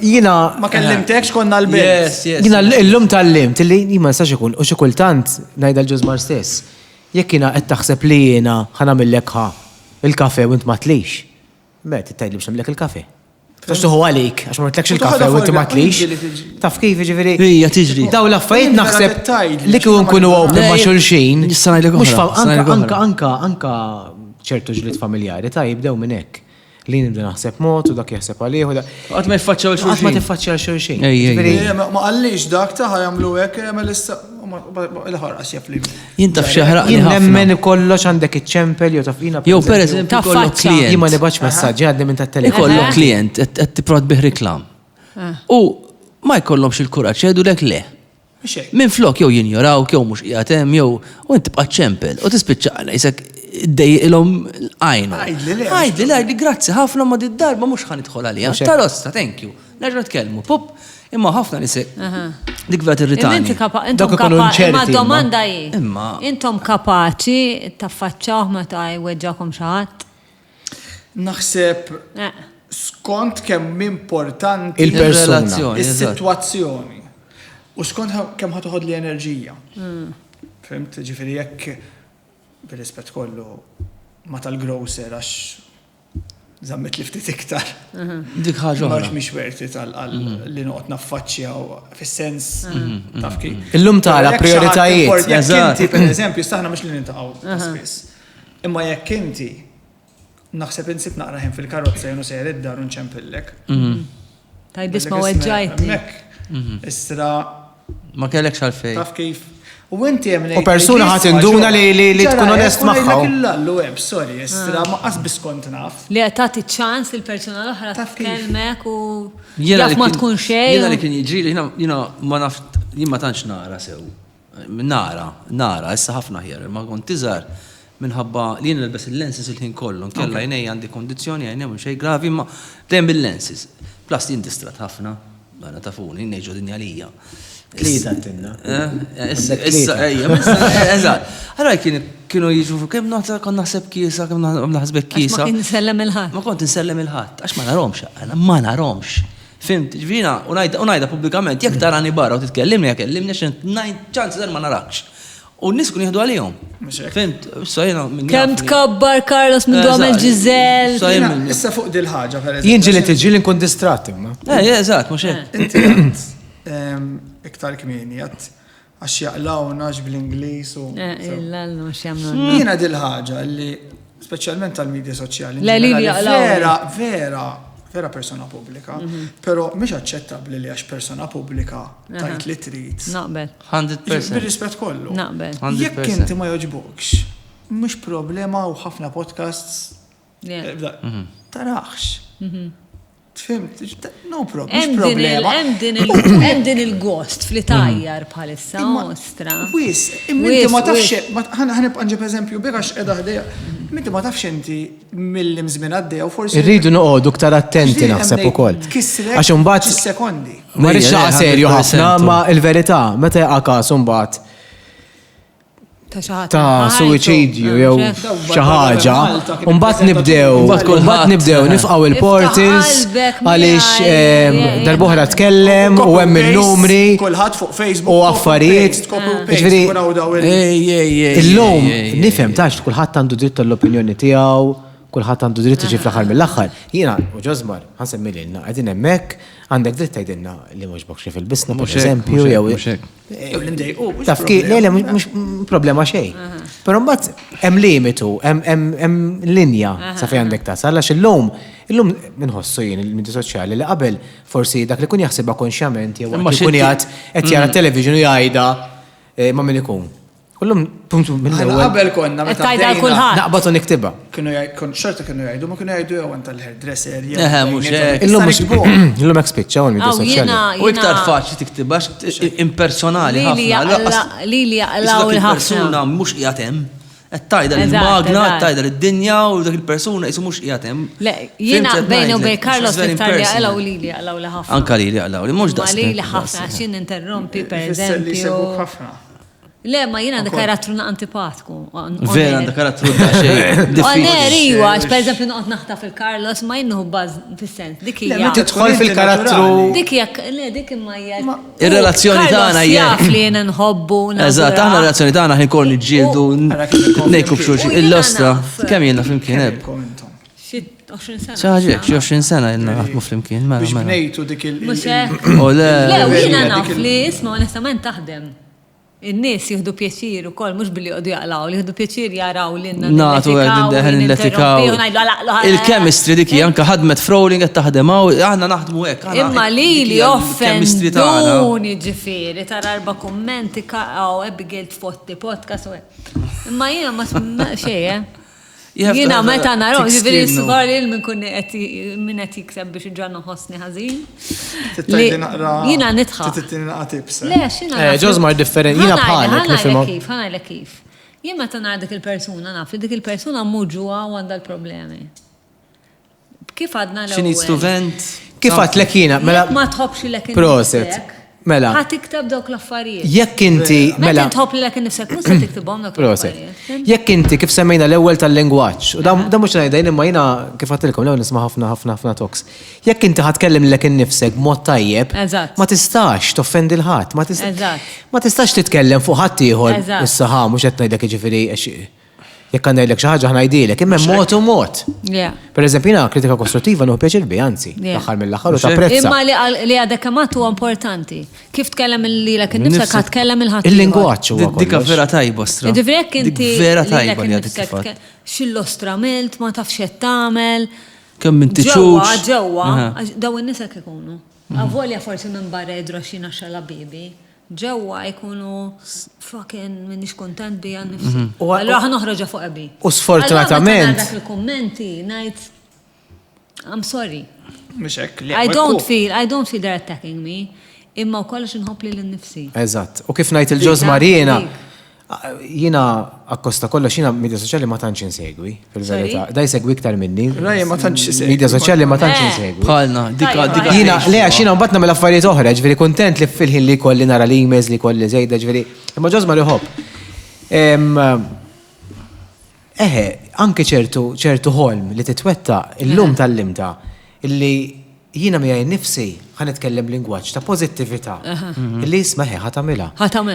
Jiena ma kellimtekx konna l-belt. Jiena l-lum tal-limt li ma nistax ikun u xi kultant ngħidha l-ġosmar stess. Jekk jiena qed taħseb li jiena ħanamillek il-kafe u int ma tlix. Beh, tittajli biex namlek il-kafe. Tax tuħu għalik, għax ma tlekx il-kafe u inti ma tlix. Taf kif ġifieri. Hija tiġri. Daw l-affarijiet naħseb li kieku nkunu open ma' xulxin. Anka ċertu ġlied familjari ta' jibdew minn hekk. Li nibda naħseb mod u dak jaħseb għalih u dak. Qatt ma jiffaċċaw Qatt ma xulxin. tiffaċċja xulxin. Ma qallix dak ta' ħajamlu hekk ma issa il-ħarqas jaf li. Jien taf xeħraq Jien nemmen kollox għandek iċ-ċempel jew taf jiena. Jew pereżempju kollok klient. Jien ma nibax messaġġi għaddi minn tat-telefon. Ikollok klient qed tipprod bih riklam. U ma jkollhomx il-kuraġġ jgħidu lek le. Minn flok jew jinjorawk jew mhux qiegħed hemm jew u inti tibqa' ċempel u tispiċċa isek iddejqilhom l-għajnu. Għajdli, grazzi ħafna ma darba mhux ħanidħol għalija. Tarosta, thank you. Nerġa' nitkellmu. Pop, imma ħafna nisek. Dik vet irritani. Imma domanda hi. Intom kapaċi taffaċċawh meta jweġġakom xi ħadd? Naħseb skont kemm importanti il-persuna, is-sitwazzjoni. U skont kemm ħatoħod li enerġija. Fimt, ġifieri jekk bir-rispett kollu ma tal-grocer għax żammet li ftit iktar. Dik ħaġa oħra. Mhux werti li noqgħod naffaċċjaw fis-sens taf kif. Illum tara prioritajiet. Jekk inti pereżempju staħna mhux li nintaqgħu spiss. Imma jekk inti naħseb insib naqra ħin fil-karozza jenu sejr id-dar u nċempillek. Tajb isma' weġġajti. Isra ma kellekx għalfejn. Taf kif. U inti hemm U persuna ħadd induna li tkun onest magħha. Illallu web, sorry, isra ma qasbis kont naf. Li qed tagħti ċans il-persuna l-oħra tkellmek u jaf ma tkun xejn. Jiena li kien jiġri jiena ma naf jien ma tantx nara sew. Nara, issa ħafna ħjar, ma kont tiżar minħabba li jien nilbes il-lenses il-ħin kollu, nkella jnejja għandi kondizzjoni għajnejja mhux xejn gravi ma dejjem bil-lenses. Plus jien distrat ħafna, għana tafuni, ngħiġu dinja lija. Klida tinna. Issa, eżatt. Allora kienu jiġu kemm naħseb kon naħseb kiesa, kemm naħsbek kiesa. Ma kien insellem il-ħadd. Ma kont insellem il-ħadd, għax ma narhomx, ma narhomx. Fimt, ġvina, u ngħidha pubblikament, jekk tarani barra u titkellimni jekk kellimni għax ngħid ċans ma narakx. U n-nies kun jieħdu għalihom. Fimt, issa jiena minn. Kemm tkabbar Carlos minn għamel Ġiżel. Issa fuq dil ħaġa pereżempju. Jien ġieli tiġi nkun distratti imma. Eżatt, mhux hekk. Inti iktar kmieni għax jaqlawna bl-Ingliż u. Illallu x'jagħmlu. Jiena dil ħaġa li speċjalment tal-medja soċjali. Vera persona pubblika, però mhix aċċettabbli li għax persona pubblika tajt li trid. Naqbel. 100%. Bir-rispett kollu. Naqbel. Jekk inti ma jogħġbokx, mhux problema u ħafna podcasts taraħx. Fimt, no problema. Hemm din il-gost fl-Italjar bħalissa ostra. Wis, inti ma tafx, ħanibqa' nġib eżempju biex qiegħda ħdejja. Inti ma tafx inti mill-imżmien għaddejja u forsi. Irridu noqogħdu iktar attenti naħseb ukoll. Għax imbagħad sekondi. Ma rridx naqa' serju ħafna, ma l-verità meta jaqa' każ imbagħad ta' suicidju jew xi ħaġa, u mbagħad nibdew nifqgħu il-portals għaliex darb'oħra tkellem u hemm il-numri kulħadd fuq Facebook u affarijiet. Illum nifhem tax kulħadd għandu dritt tal-opinjoni tiegħu, kulħadd għandu dritt iġi fl-aħħar mill-aħħar. Jiena u Ġosmar ħansemmililna qegħdin hemmhekk għandek dritt tgħidilna li mhux bokx fil-bisna pereżempju jew taf kif le mhux problema xejn. Però mbagħad hemm limitu, hemm linja sa fejn għandek tasal għax illum minħossu jien il-medja soċjali li qabel forsi dak li kun jaħsibha konxjament jew ikun qed jara t-television u jgħidha ma' min ikun. Kullum puntu mill-ewwel. Qabel konna meta tajda kulħadd. Naqbad u niktibha. Kienu xorta kienu jgħidu, ma kienu jgħidu jew anta l-hairdresser jew. Mhux hekk. Illum hekk spiċċaw il-medja soċjali. U iktar faċli tiktibax impersonali ħafna. Li jaqlaw il-ħafna. Persuna mhux qiegħed hemm. Qed tajda l-magna, qed tajda lid-dinja u dak il-persuna jisu mhux qiegħed hemm. Le, jiena bejn u bejn Carlos iktar jaqlaw li jaqlaw li ħafna. Anka li jaqlaw li mhux daqs. Ma li ħafna għax interrompi pereżempju. Le, ma jina għandek karattru antipatku. Vera, għandek karattru daċċej. Oneri, għax per eżempju noqgħod naħta fil-Carlos, ma jinnuħu bazz fil-sens. Dik hija. Tidħol fil-karattru. Dik hija, le, dik imma hija. Ir-relazzjoni tagħna hija. Jaf li jiena nħobbu. Eżatt, aħna relazzjoni tagħna ħin kol niġġieldu ngħidu b'xulxin. Il-lostra, kemm jiena flimkien hebb? Xi 20 sena. ċaġek, xi 20 sena jenna naħdmu flimkien. Biex bnejtu dik le, jiena naf li isma' onestament taħdem. in-nies jieħdu pjaċir ukoll mhux billi jqogħdu jaqlaw, li jieħdu pjaċir jaraw lilna Nagħtu għedin nletikaw. Il-chemistry dik anke ħadmet Frowling qed taħdemaw, aħna naħdmu hekk. Imma li offenduni ġifieri tara 4 kummenti Abigail tfotti podcast u imma jiena ma xejn. Jiena meta naraw ġifieri s-sbar lil minn kun min qed jikseb biex iġġannu ħossni ħażin. Jiena nitħaq. Tittini naqra tips. Le x'ina. Ġosmar differenti, jiena bħalek nifhimha. Ħanajlek kif. Jien meta nara dik il-persuna naf li dik il-persuna mhu ġuha u għandha l-problemi. Kif għadna l-ewwel? She needs to vent. Kif għatlek jiena mela. Ma tħobbx lek Proset. Mela. Ħa tikteb dawk l-affarijiet. Jekk inti mela tħobb li lek innifsek mhux se tiktibhom dawk l-affarijiet. Jekk inti kif semmejna l-ewwel tal-lingwaġġ, u da mhux ngħidha imma jiena kif għatilkom l-ewwel nisma' ħafna talks. Jekk inti ħatkellem lek innifsek b'mod tajjeb, ma tistax toffendi l-ħadd, ma tistax titkellem fuq ħadd ieħor issa mhux qed ngħidlek jiġifieri jekk ngħidlek xi ħaġa ngħidilek, imma mod u mod. Pereżempju jiena kritika kostruttiva nuhu pjaċir bi, anzi, l-aħħar mill-aħħar u tapprezza. Imma li għadek kemm huwa importanti. Kif tkellem lilek innifsek ħadd tkellem il-ħadd. Il-lingwaġġ huwa Dikka vera tajba stra. Jiġifieri jekk inti vera tajba li għadek kif. X'illostra milt, ma tafx qed tagħmel. Kemm inti ċux. Ġewwa, daw in-nisek ikunu. Avolja forsi minn barra jidru xina xala bibi. Ġewwa jkunu fucking minnix kontent bi għan nifsi. Allora ħan uħroġa fuq abi. U sfortunatament. Allora dak il-kommenti najt I'm sorry. Mhux hekk li. I don't feel they're attacking me. Imma wkoll inħobb li l-nifsi. Eżatt. U kif ngħid il-ġoż Marina jiena akkosta kollox jiena midja soċjali ma tantx insegwi fil-verità. Da jsegwi iktar minni. Rajja ma tantx isegwi. Midja soċjali ma tantx insegwi. Bħalna, dik jiena le għax jiena mbagħad nagħmel affarijiet oħra, ġifieri kuntent li fil-ħin li kolli nara l-emails li kolli żejda ġifieri. Imma ġoż Mari ħobb. Anke ċertu ħolm li titwetta illum tal-limta illi jiena miegħi nnifsi ħa nitkellem lingwaġġ ta' pożittività. Illi isma' ħatamilha.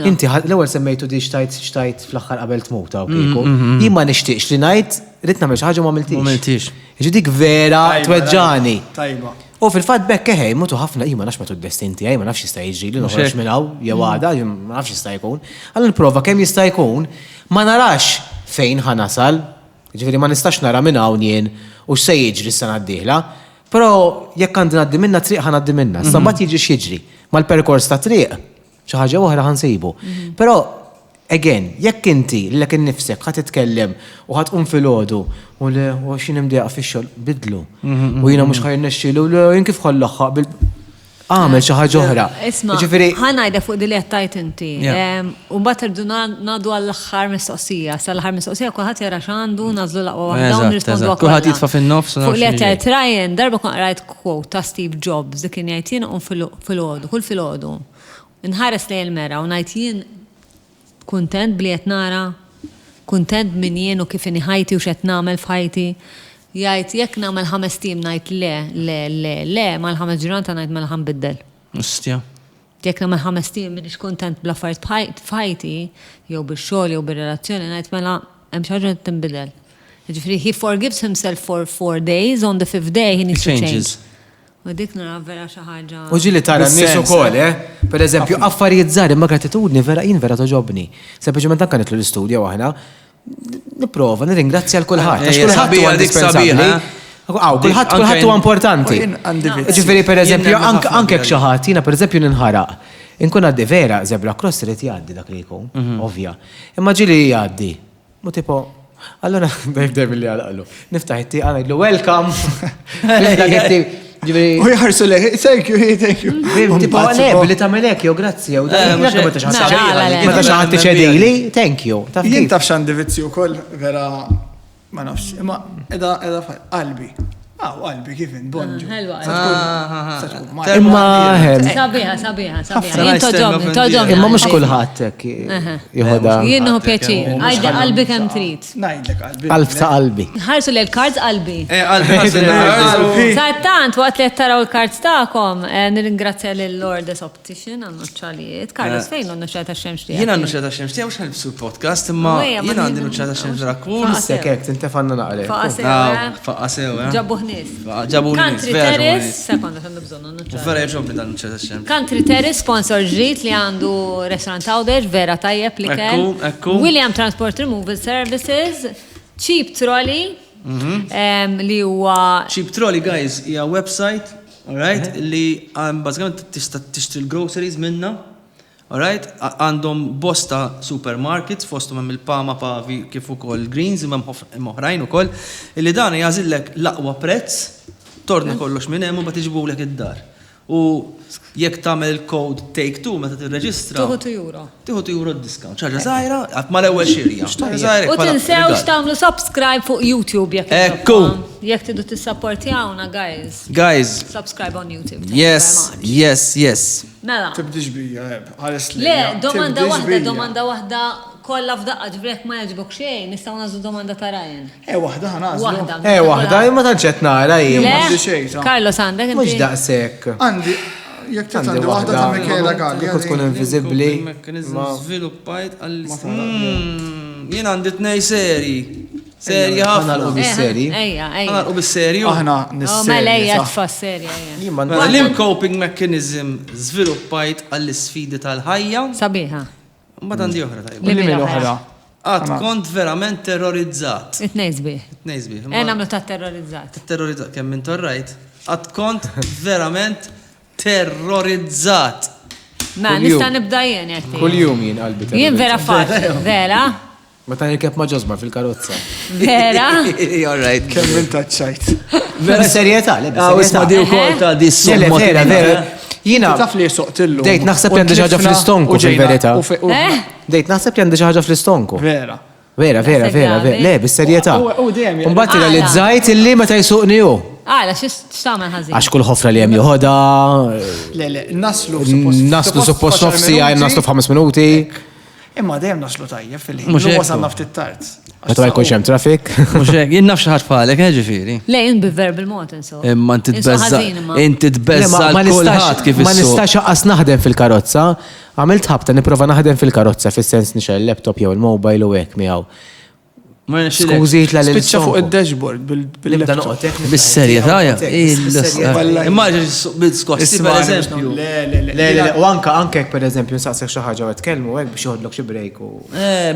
Inti l-ewwel semmejtu di xtajt fl-aħħar qabel tmuta u kieku. Jien ma nixtieqx li ngħid rid nagħmel xi ħaġa ma għamiltix. Jiġi dik vera tweġġani. Tajba. U fil-fatt bekk mutu ħafna ma nafx meta d-destinti ma nafx jista' jiġri li noħroġ minn hawn jew għada, ma nafx jista' jkun. Alla nipprova kemm jista' jkun ma narax fejn ħanasal. Ġifieri ma nistax nara minn hawn jien u x'se jiġri s-sena d-dieħla. Però jekk għandi ngħaddi minna triq ħanaddi minna. Issa mbagħad jiġi x'jiġri. Mal-perkors ta' triq xi ħaġa oħra ħansibu. Però again, jekk inti lek innifsek ħadd titkellem u ħadd tqum filgħodu u x'in imdieqa fix-xogħol bidlu. U jiena mhux ħajrnexxielu jien kif ħollaħħaq għamel xi ħaġa oħra. Isma' ħanajda fuq li qed tajt inti. U mbagħad irdu ngħadu għall-aħħar mistoqsija. Sal-aħħar mistoqsija kulħadd jara x'għandu nażlu laqwa waħda u nirrispondu għal kulħadd jitfa' fin-nofs. Fuq li qed jgħid Ryan darba kont qrajt quote ta' Steve Jobs dik kien jgħid jien filgħodu, kull filgħodu. Inħares lejn il-mera u ngħid jien kuntent bli qed nara, kuntent min jien u kif inhi ħajti u x'qed nagħmel f'ħajti. Jgħid jekk nagħmel 5 tim ngħid le mal-5 ġurnata ngħid mela ħanbiddel. Ostja. Jekk nagħmel 5 tim m'iniex kuntent bl-affarijiet f'ħajti jew bix-xogħol jew bir-relazzjoni ngħid mela hemm xi ħaġa tinbidel. Jiġifieri he forgives himself for 4 days, on the 5th day he needs to change. U dik nara vera xi ħaġa. U ġieli tara n-nies ukoll, pereżempju affarijiet żgħar imma gratitudni vera jien vera toġobni. Sempliċement anke nitlu l-istudja aħna nipprova nirringrazzja l kulħadd. Kulħadd huwa indispensabbli. Kulħadd huwa importanti. Ġifieri pereżempju anke xi ħadd jiena pereżempju ninħaraq. Inkun għaddi vera żebra cross irid jgħaddi dak li jkun, ovvja. Imma ġieli jgħaddi. Mu tipo allora dejjem li għalqlu. Niftaħ it-tieq ngħidlu welcome. U jħarsu leh, thank you. Tipo għaleb li tamelek, jo grazzi, jo meta xaħat ċedili, thank you. Jien taf xandi vizzju kol, vera, ma nafx, imma edha qalbi. Qalbi kif bonġu. Imma sabiħa. Toġobni. Imma mux kullħat jħoda. Jien nħu pjaċir. Għajda qalbi kem trid. Najdlek qalbi. Qalb ta' qalbi. Ħarsu li l-kards qalbi. Qalbi. Sajtant, waqt li taraw l-kards ta'kom, nirringrazzja l-Lourdes Optician għannu ċalijiet. Carlos, fejn l-għannu ċata xemx tijak? Jien għannu ċata xemx tijak, mux għalbsu podcast, imma jien għandu ċata xemx rakun. Sekek, tintefanna naqre. Faqqa sew. Faqqa sew, nis. Ġabu nis, Country vera ġabu Terrace, nis. sekonda għandu bżonnu. Vera jġobni dan ċeċem. Country Terrace sponsor ġit li għandu restaurant Għawdex, vera tajjeb li kell. Ekku. William Transport Removal Services, Cheap Trolley, li huwa Cheap Trolley, guys, hija website, alright, li bażikament tista' tixtri l-groceries minna, alright, għandhom bosta supermarkets, fostom hemm il-Pama, Pavi, kif ukoll Greens, imma oħrajn ukoll, illi dan jagħżillek l-aqwa prezz, torna kollox minn hemm u ma tiġbulek id-dar. U jekk tagħmel il-code take two meta tirreġistra. €2. Tieħu euro discount. ċaġa żgħira mal-ewwel xirja. U tinsewx tagħmlu subscribe fuq YouTube jekk Ekku. Jekk tidu tissapportjawna, guys. Guys, Subscribe on YouTube. yes. Mela. Tibdix bija, ħares li. Le, domanda waħda kollha f'daqqa ġbrek ma jogħġbok xejn, nistgħu nażlu domanda ta' Ryan. Waħda ħanażlu. Waħda, ma tantx nara jien. m'għandi xejn, sa. Carlos għandek Mhux inti. daqshekk. Għandi, jekk tagħti waħda ta' Michela Galli. Kont tkun inviżibbli. Mechanism sviluppajt jien għandi tnej seri. Serja ħafna. Ħanalqu bis-seri. Ejja. Ħanalqu bis-serju. Aħna Oh, mela nis-serja. ejja tfasser, ejja. Mela l-coping mechanism żviluppajt għall-isfidi tal-ħajja. Sabiħa. Mbagħad għandi oħra tajba. Li Li mela oħra. Għad kont verament terrorizzat. It-nejn sbieħ. Nejsbi. Namlu ta' terrorizzat. Terrorizzat kemm minn torrajt. Għad kont verament terrorizzat. Ma nista' nibda jien jekk. Kuljum jien qalbi. Jien vera faċli, vera? Meta nirkeb ma' ġosma fil-karozza. Vera? All right. Kemm minn taċċajt. Vera serjetà, le Isma di wkoll ta' di Jelle, vera, vera. Jina, Taf li soqtillu. dejt naħseb li għandi xi ħaġa fl-istonku fil-verità. Eh? Dejt naħseb li għandi xi ħaġa fl-istonku. Vera. Vera. Le, bis-serjetà. U dejjem. Mbagħad realizzajt illi meta jsuqni hu. Għala, x'tagħmel ħażin? Għax kull ħofra li hemm joħodha, Le, naslu. suppost nofsija, naslu f'5 minuti. Imma dejjem naslu tajjeb fil-ħin. Mhux hekk. Wasalna ftit tard. Meta ma jkunx hemm traffic. Mhux hekk, jien naf xi ħadd bħalek, ġifieri. Le, jien bi-verbal mod insu. Imma inti Insu ħażin, imma. tbezza l-kulħadd kif Ma nistax aqqas naħdem fil-karozza. Għamilt ħabta nipprova naħdem fil-karozza fis-sens nixel il-laptop jew il-mobile u hekk miegħu. Skużi tla lil Spiċċa fuq id-dashboard Nibda bil-laptop. noqgħod hekk. Bis-serjetà ja. Wallahi. Immaġini bil-skossi pereżempju. Le, u anke hekk pereżempju nsaqsek xi ħaġa u tkellmu hekk biex joħodlok xi break u.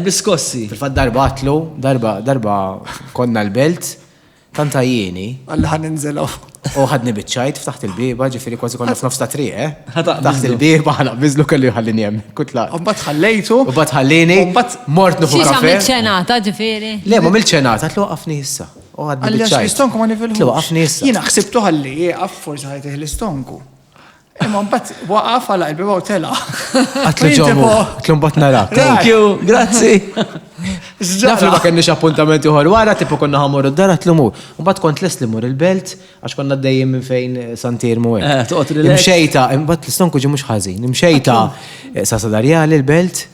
Bl-skossi. Fil-fatt darba għatlu, darba konna l-belt, tanta jieni, Alla ħan ninżelaw. u ħadni biċċajt ftaħt il-biba, ġifieri kważi konna f'nofs ta' triq, Ħataq Taħt il-biba ħalaq biżlu kelli ħallini hemm. Kutla. U mbagħad ħallejtu. U bad ħallini, mort nufu Xi kafe. xamil ċenata, ġifieri. Le, ma milċenat, għatlu waqafni issa. U għadni Għalli għax biċċajt. l-istonku ma nifilħux. Tlu waqafni issa. Jina ħsibtu ħalli, jieqaf forsi ħajtih l-istonku. Imma mbagħad waqaf għala il-biba u tela. Għatlu ġomu, għatlu mbat narak. Thank you, grazzi. Naf li ma kenniex appuntamenti uħor wara, tipo konna ħamur id-dar għatlu mur. U bat kont les li mur il-belt, għax konna d-dajjem minn fejn santir mu toqgħod relax. Imxejta, imbat l-istonku ġi mux ħazin. Imxejta sa sadarjali il-belt,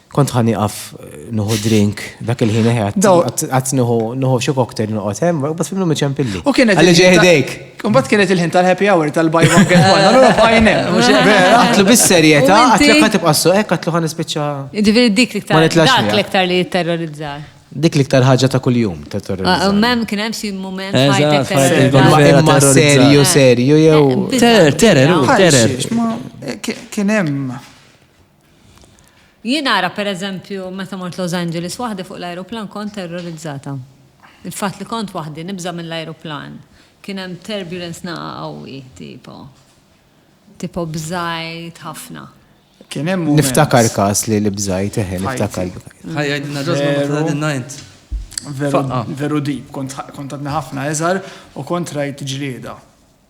kont ħani għaf nuhu drink, dak il-ħin għat nuhu xo cocktail nuqot, u bat fimnu meċempilli. U kienet Għalli ġeħdejk. Mbagħad kienet il-ħin tal-happy hour tal-buy one get one. Allura bħajnem. Għatlu bis-serjeta, U inti? għatlu għatib qassu, għatlu ħan ispiċċa. Ġifieri dik Ma liktar, nitlax dak miegħek. liktar li terrorizzar. Dik liktar ħagġa ta' kull-jum, ta' terrorizmu. Mem kien hemm xi mument Eżatt, fajtek fajtek terrorizzar. vera Imma terrorizzar. serju jew. Terror. Kien hemm. Jien ara pereżempju meta mort Los Angeles waħda fuq l-ajruplan kont terrorizzata. Il-fatt li kont waħdi nibża mill-ajruplan. Kien hemm turbulence qawwi tipo bżajt ħafna. Kien hemm. Niftakar kas li bżajt, niftakar. Ħajja jdinna ġosma ma t-najnt. Veru dib, kont għadna ħafna eżar u kont rajt ġlieda.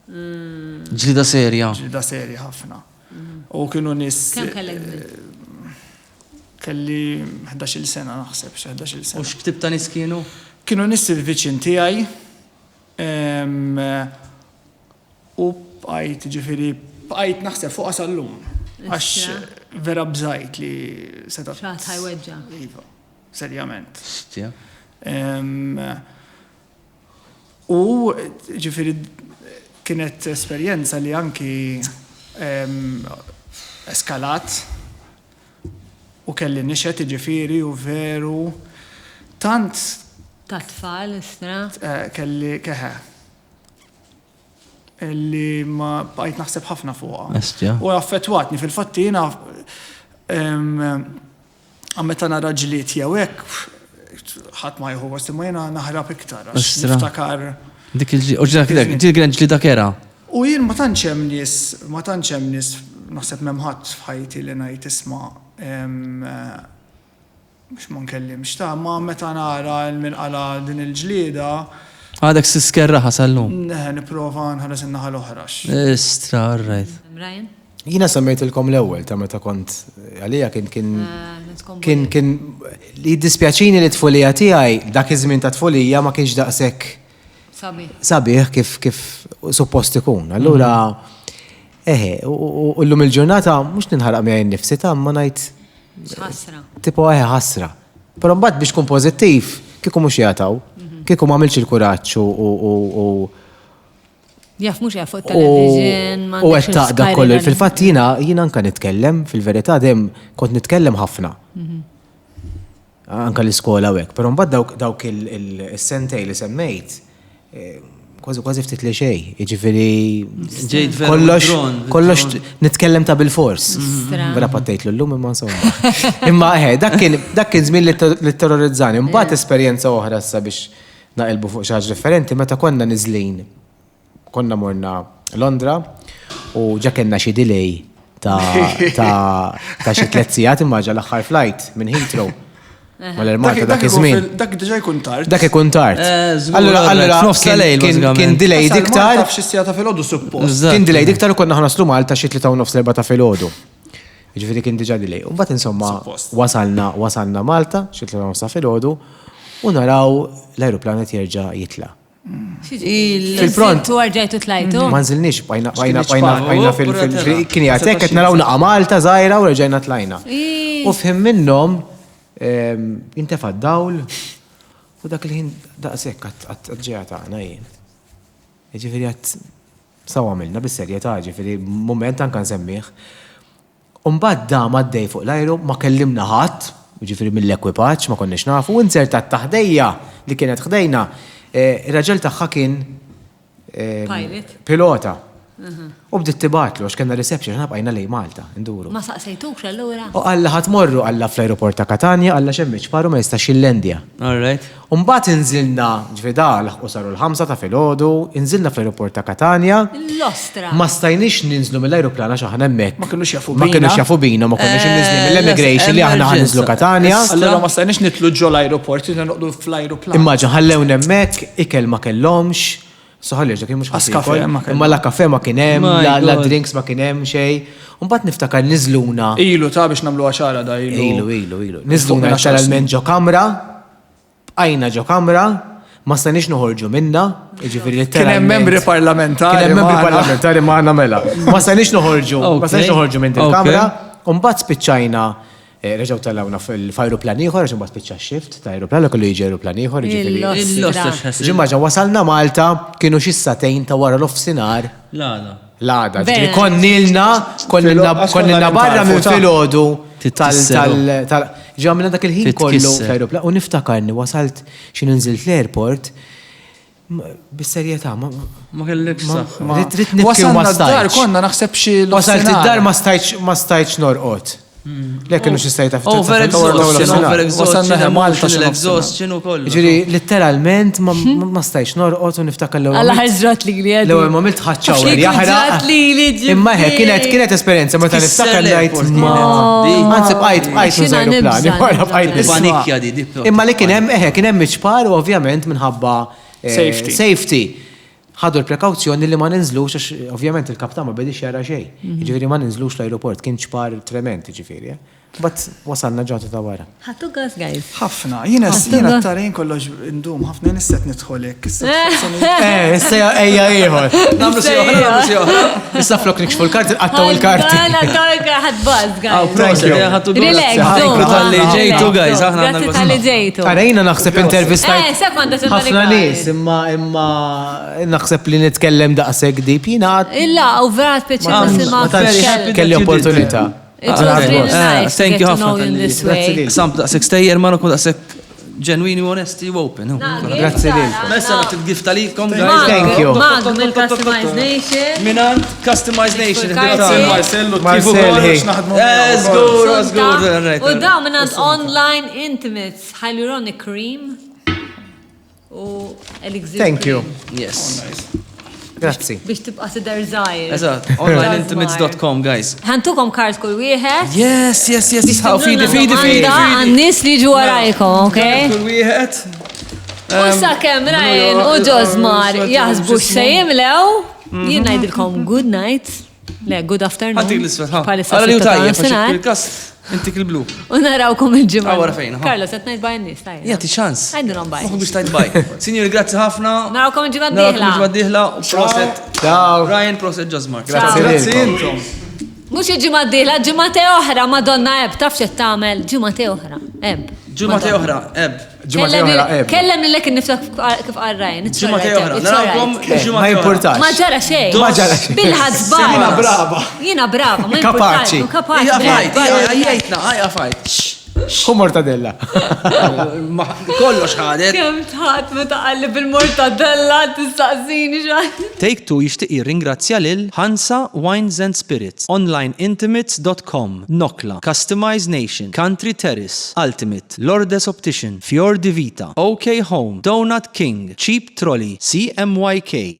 Ġlida serja. Ġlieda serja ħafna. U kienu nis. Kemm kellek Kelli 11 sena naħseb, 11 U sena. x'ktib ta' nies kienu? Kienu nis il-viċin tiegħi. U bqajt ġifieri bqajt naħseb fuq sal-lum. Għax vera bżajt li seta. xaħat ħajweġġa. Iva, serjament. Stja. U ġifiri kienet esperjenza li anki eskalat u kelli nixet ġifiri u veru tant Ta' tfal, istra. kelli keħe. li ma bqajt naħseb ħafna fuqha. Estja. U affettwatni fil-fatt jiena meta nara ġlied jew hekk ħadd ma jieħu gost imma jiena naħrab iktar għax niftakar. Dik il-ġlida kienet ġlida kera. U jien ma tantx hemm nies naħseb m'hemm ħadd f'ħajti li ngħid isma' biex ma nkellimx ta' ma meta nara l-minqala din il-ġlieda. Għadek s-skerra ħasallum. Niprofa nħares in-naħa l-oħra. Istra, right. Brian? Jina semmejtilkom l-ewwel ta' meta kont għalija kien li dispjaċini li tfulija tiegħi dak iż-żmien ta' tfulija ma kienx daqshekk sabiħ kif suppost ikun. Allura u llum il-ġurnata mhux ninħaraq miegħi nnifsi ta' ma ngħid ħasra. Tipo ħasra. Però mbagħad biex tkun pożittiv kieku mhux jagħtaw. Kieku ma għamilx il-kuraġġ u jaf mhux jaf fuq television. U qed taqda kollu. Fil-fatt jiena anke nitkellem, fil-verità dejjem kont nitkellem ħafna. Anke l-iskola hekk, però mbagħad dawk is-sentej li semmejt kważi ftit li xejn. Jiġifieri kollox nitkellem ta' bil-fors. Vera pattejtlu llum imma insomma. Imma dak kien żmien li terrorizzani. Mbagħad esperjenza oħra issa biex naqilbu fuq xi ħaġa differenti meta konna niżlin. Konna morna Londra u ġa kellna xi delay ta' xi 3 sigħat immaġa l-aħħar flight minn Heathrow. Mal-Malta dak iż-żmien. Dak diġà jkun tard. Dak ikun tard. Allura kien delay diktar. Xi sija ta' filgħodu suppost. Kien delay diktar u konna ħanaslu Malta xi 3:04 ta' filgħodu. Jiġifieri kien diġà delay. U mbagħad insomma wasalna Malta xi 3:09 ta' filgħodu u naraw l-ajruplan qed jerġa' jitla'. Fil-front. Tu għarġajtu tlajtu? Ma nżilniex, bajna kien jgħatek qed naraw naqa' Malta żgħira u reġgħna tlajna. U fhem minnhom jintefa' d-dawl u dak il-ħin daqshekk għat-ġejja tagħna jien. Jiġifieri qed sawa għamilna bis-serjetà, ġifieri mument anke nsemmih. U mbagħad dam għaddej fuq l-ajru ma kellimna ħadd, jiġifieri mill-ekwipaġġ ma konniex nafu, u insertat taħdejja li kienet ħdejna. Ir-raġel tagħha kien pilota. U bdiet tibatlu għax kellna reception ħna bqajna lejn Malta nduru. Ma saqsejtux allura? U għalla ħatmorru għalla fl-aeroport ta' Katania, għalla xemmiċ paru ma jistax il-Lendja. All right. Mbagħad inżilna ġvida u saru l-5 ta' filgħodu, inżilna fl-aeroport ta' Katania. L-ostra. Ma stajniex ninżlu mill-ajruplan għax aħna hemmhekk. Ma kinux jafu bina, ma konniex ninżlu mill-immigration li aħna ħanżlu Katania. Allura ma stajniex nitlu ġo l-ajruport, noqdu fl-ajruplan. Immaġin ħallewna hemmhekk, ikel ma kellhomx. Soħalli ġa kien mhux ħassib. Imma la kafe ma kien hemm, la drinks ma kien hemm xejn. U mbagħad niftakar niżluna. Ilu ta' biex nagħmlu għaxara da ilu. Ilu. Niżluna naturalment ġo kamra, bqajna ġo kamra, ma stanix noħorġu minna, jiġifieri kien hemm membri parlamentari. Kien hemm membri parlamentari magħna mela. Ma stanix noħorġu minn il-kamra, u mbagħad spiċċajna reġgħu talawna f'ajruplan ieħor, mbagħad spiċċa x-xift ta' ajruplan li kollu jiġi ajruplan ieħor, jiġifieri. Ġimgħa wasalna Malta kienu xi satejn ta' wara l-offsinar. L-għada. Konnilna barra minn filgħodu ġamilna dak il-ħin kollu fl-ajruplan u niftakarni wasalt xi ninżilt l-airport bis-serjetà ma kellekx saħħa. Trid nibki ma stajtx. Konna naħseb xi wasalt id-dar ma stajtx norqod. Lek kienu xi stajta Over-exhaustion u kollu. Ġieri letteralment ma stajtx norqod u niftakar l-ewwel. Alla ħaġrat li li l-ewwel ma milt ħaċċawer jaħraq. Imma kienet esperjenza meta niftakar ngħid anzi bqajt nużajruplan. Panikja di. Imma li kien hemm miċpar u ovvjament minħabba safety. Ħadu l-prekawzjoni li ma ninżlux għax ovvjament il-kaptan ma bedix jara xejn. Jiġifieri ma ninżlux l-ajruport kien ċpar trement jiġifieri. But wasalna ġata ta' wara. Ħattu gas guys. Ħafna, jiena tarejn kollox indum ħafna nisset nidħolek. Issa ejja ieħor. Nagħmlu si oħra. Issa flok nikxfu l-karti qattaw il-karti. Ħadd buzz guys. Relax. Tal-li ġejtu guys, aħna Grazzi tal-li ġejtu. Arejna naħseb intervistajt ħafna nies imma naħseb li nitkellem daqshekk deep jiena. Illa, u vera speċjal nisimgħu. Kelli opportunità. It was really nice thank to you get to know ħafna you in this way. Sam daqshekk stejjer ma nkun daqshekk Genuini, onesti, u open. Grazzi lil. Messa għat il-gift talikom, Thank you. Mag mill Customize Nation. Minant Customize Nation. Grazie. Marcel, hey. Zgur. U daw minnant Online Intimates, Hyaluronic Cream u Elixir. Thank you. Yes. Grazzi. Biex tibqa tidher żgħir. Eżat, onlineintimates.com, guys. Ħantukom kart kull wieħed. Yes. Fidi. Għan-nies li ġu warajkom, okej? Kull wieħed. U sakemm Ryan u Ġozmar jaħsbu se jimlew, jien ngħidilkom good night. Le, good afternoon. Għantik l-isfet, ha? Palissa Għara li u sitta tajja, nofsinhar. il-kas, intik il-blu. U narawkom il-ġimgħa. Għawara fejn, ha? Carlos, qed ngħid bajn nies, tajja. Jati ċans. Għajdilhom baj. Moħu biex tajt baj. Signori, grazzi ħafna. Narawkom il-ġimgħa Narawkom d-dieħla. il-ġimgħa d-dieħla. U proset. Ciao. Ryan, proset Ġozmar. Grazzi Grazzi lilkom. intom. Mhux il-ġimgħa d-dieħla, ġimgħa oħra, Madonna eb, taf x'qed tagħmel, ġimgħa oħra. Eb. Ġimgħa oħra, eb. Ġimgħa oħra eb. Kellem lilek innifsek kif qal Ryan. Ġimgħa oħra. Narawkom Ma ġimgħa oħra. importax. Ma ġara xejn. Ma ġara xejn. Bil-ħad żbar. Jiena brava. Jiena brava, ma Kapaċi. Kapaċi. Ija fajt, ija fajt. Mortadella. Kollox ħadet. Kemm tħadd meta qalli bil-mortadella tistaqsini x'għad. Take-Two jixtieq jirringrazzja lil Hansa Wines and Spirits, onlineintimates.com, Nokla, Customize Nation, Country Terrace, Ultimate, Lourdes Optician, Fior Di Vita, OK Home, Donut King, Cheap Trolley, CMYK.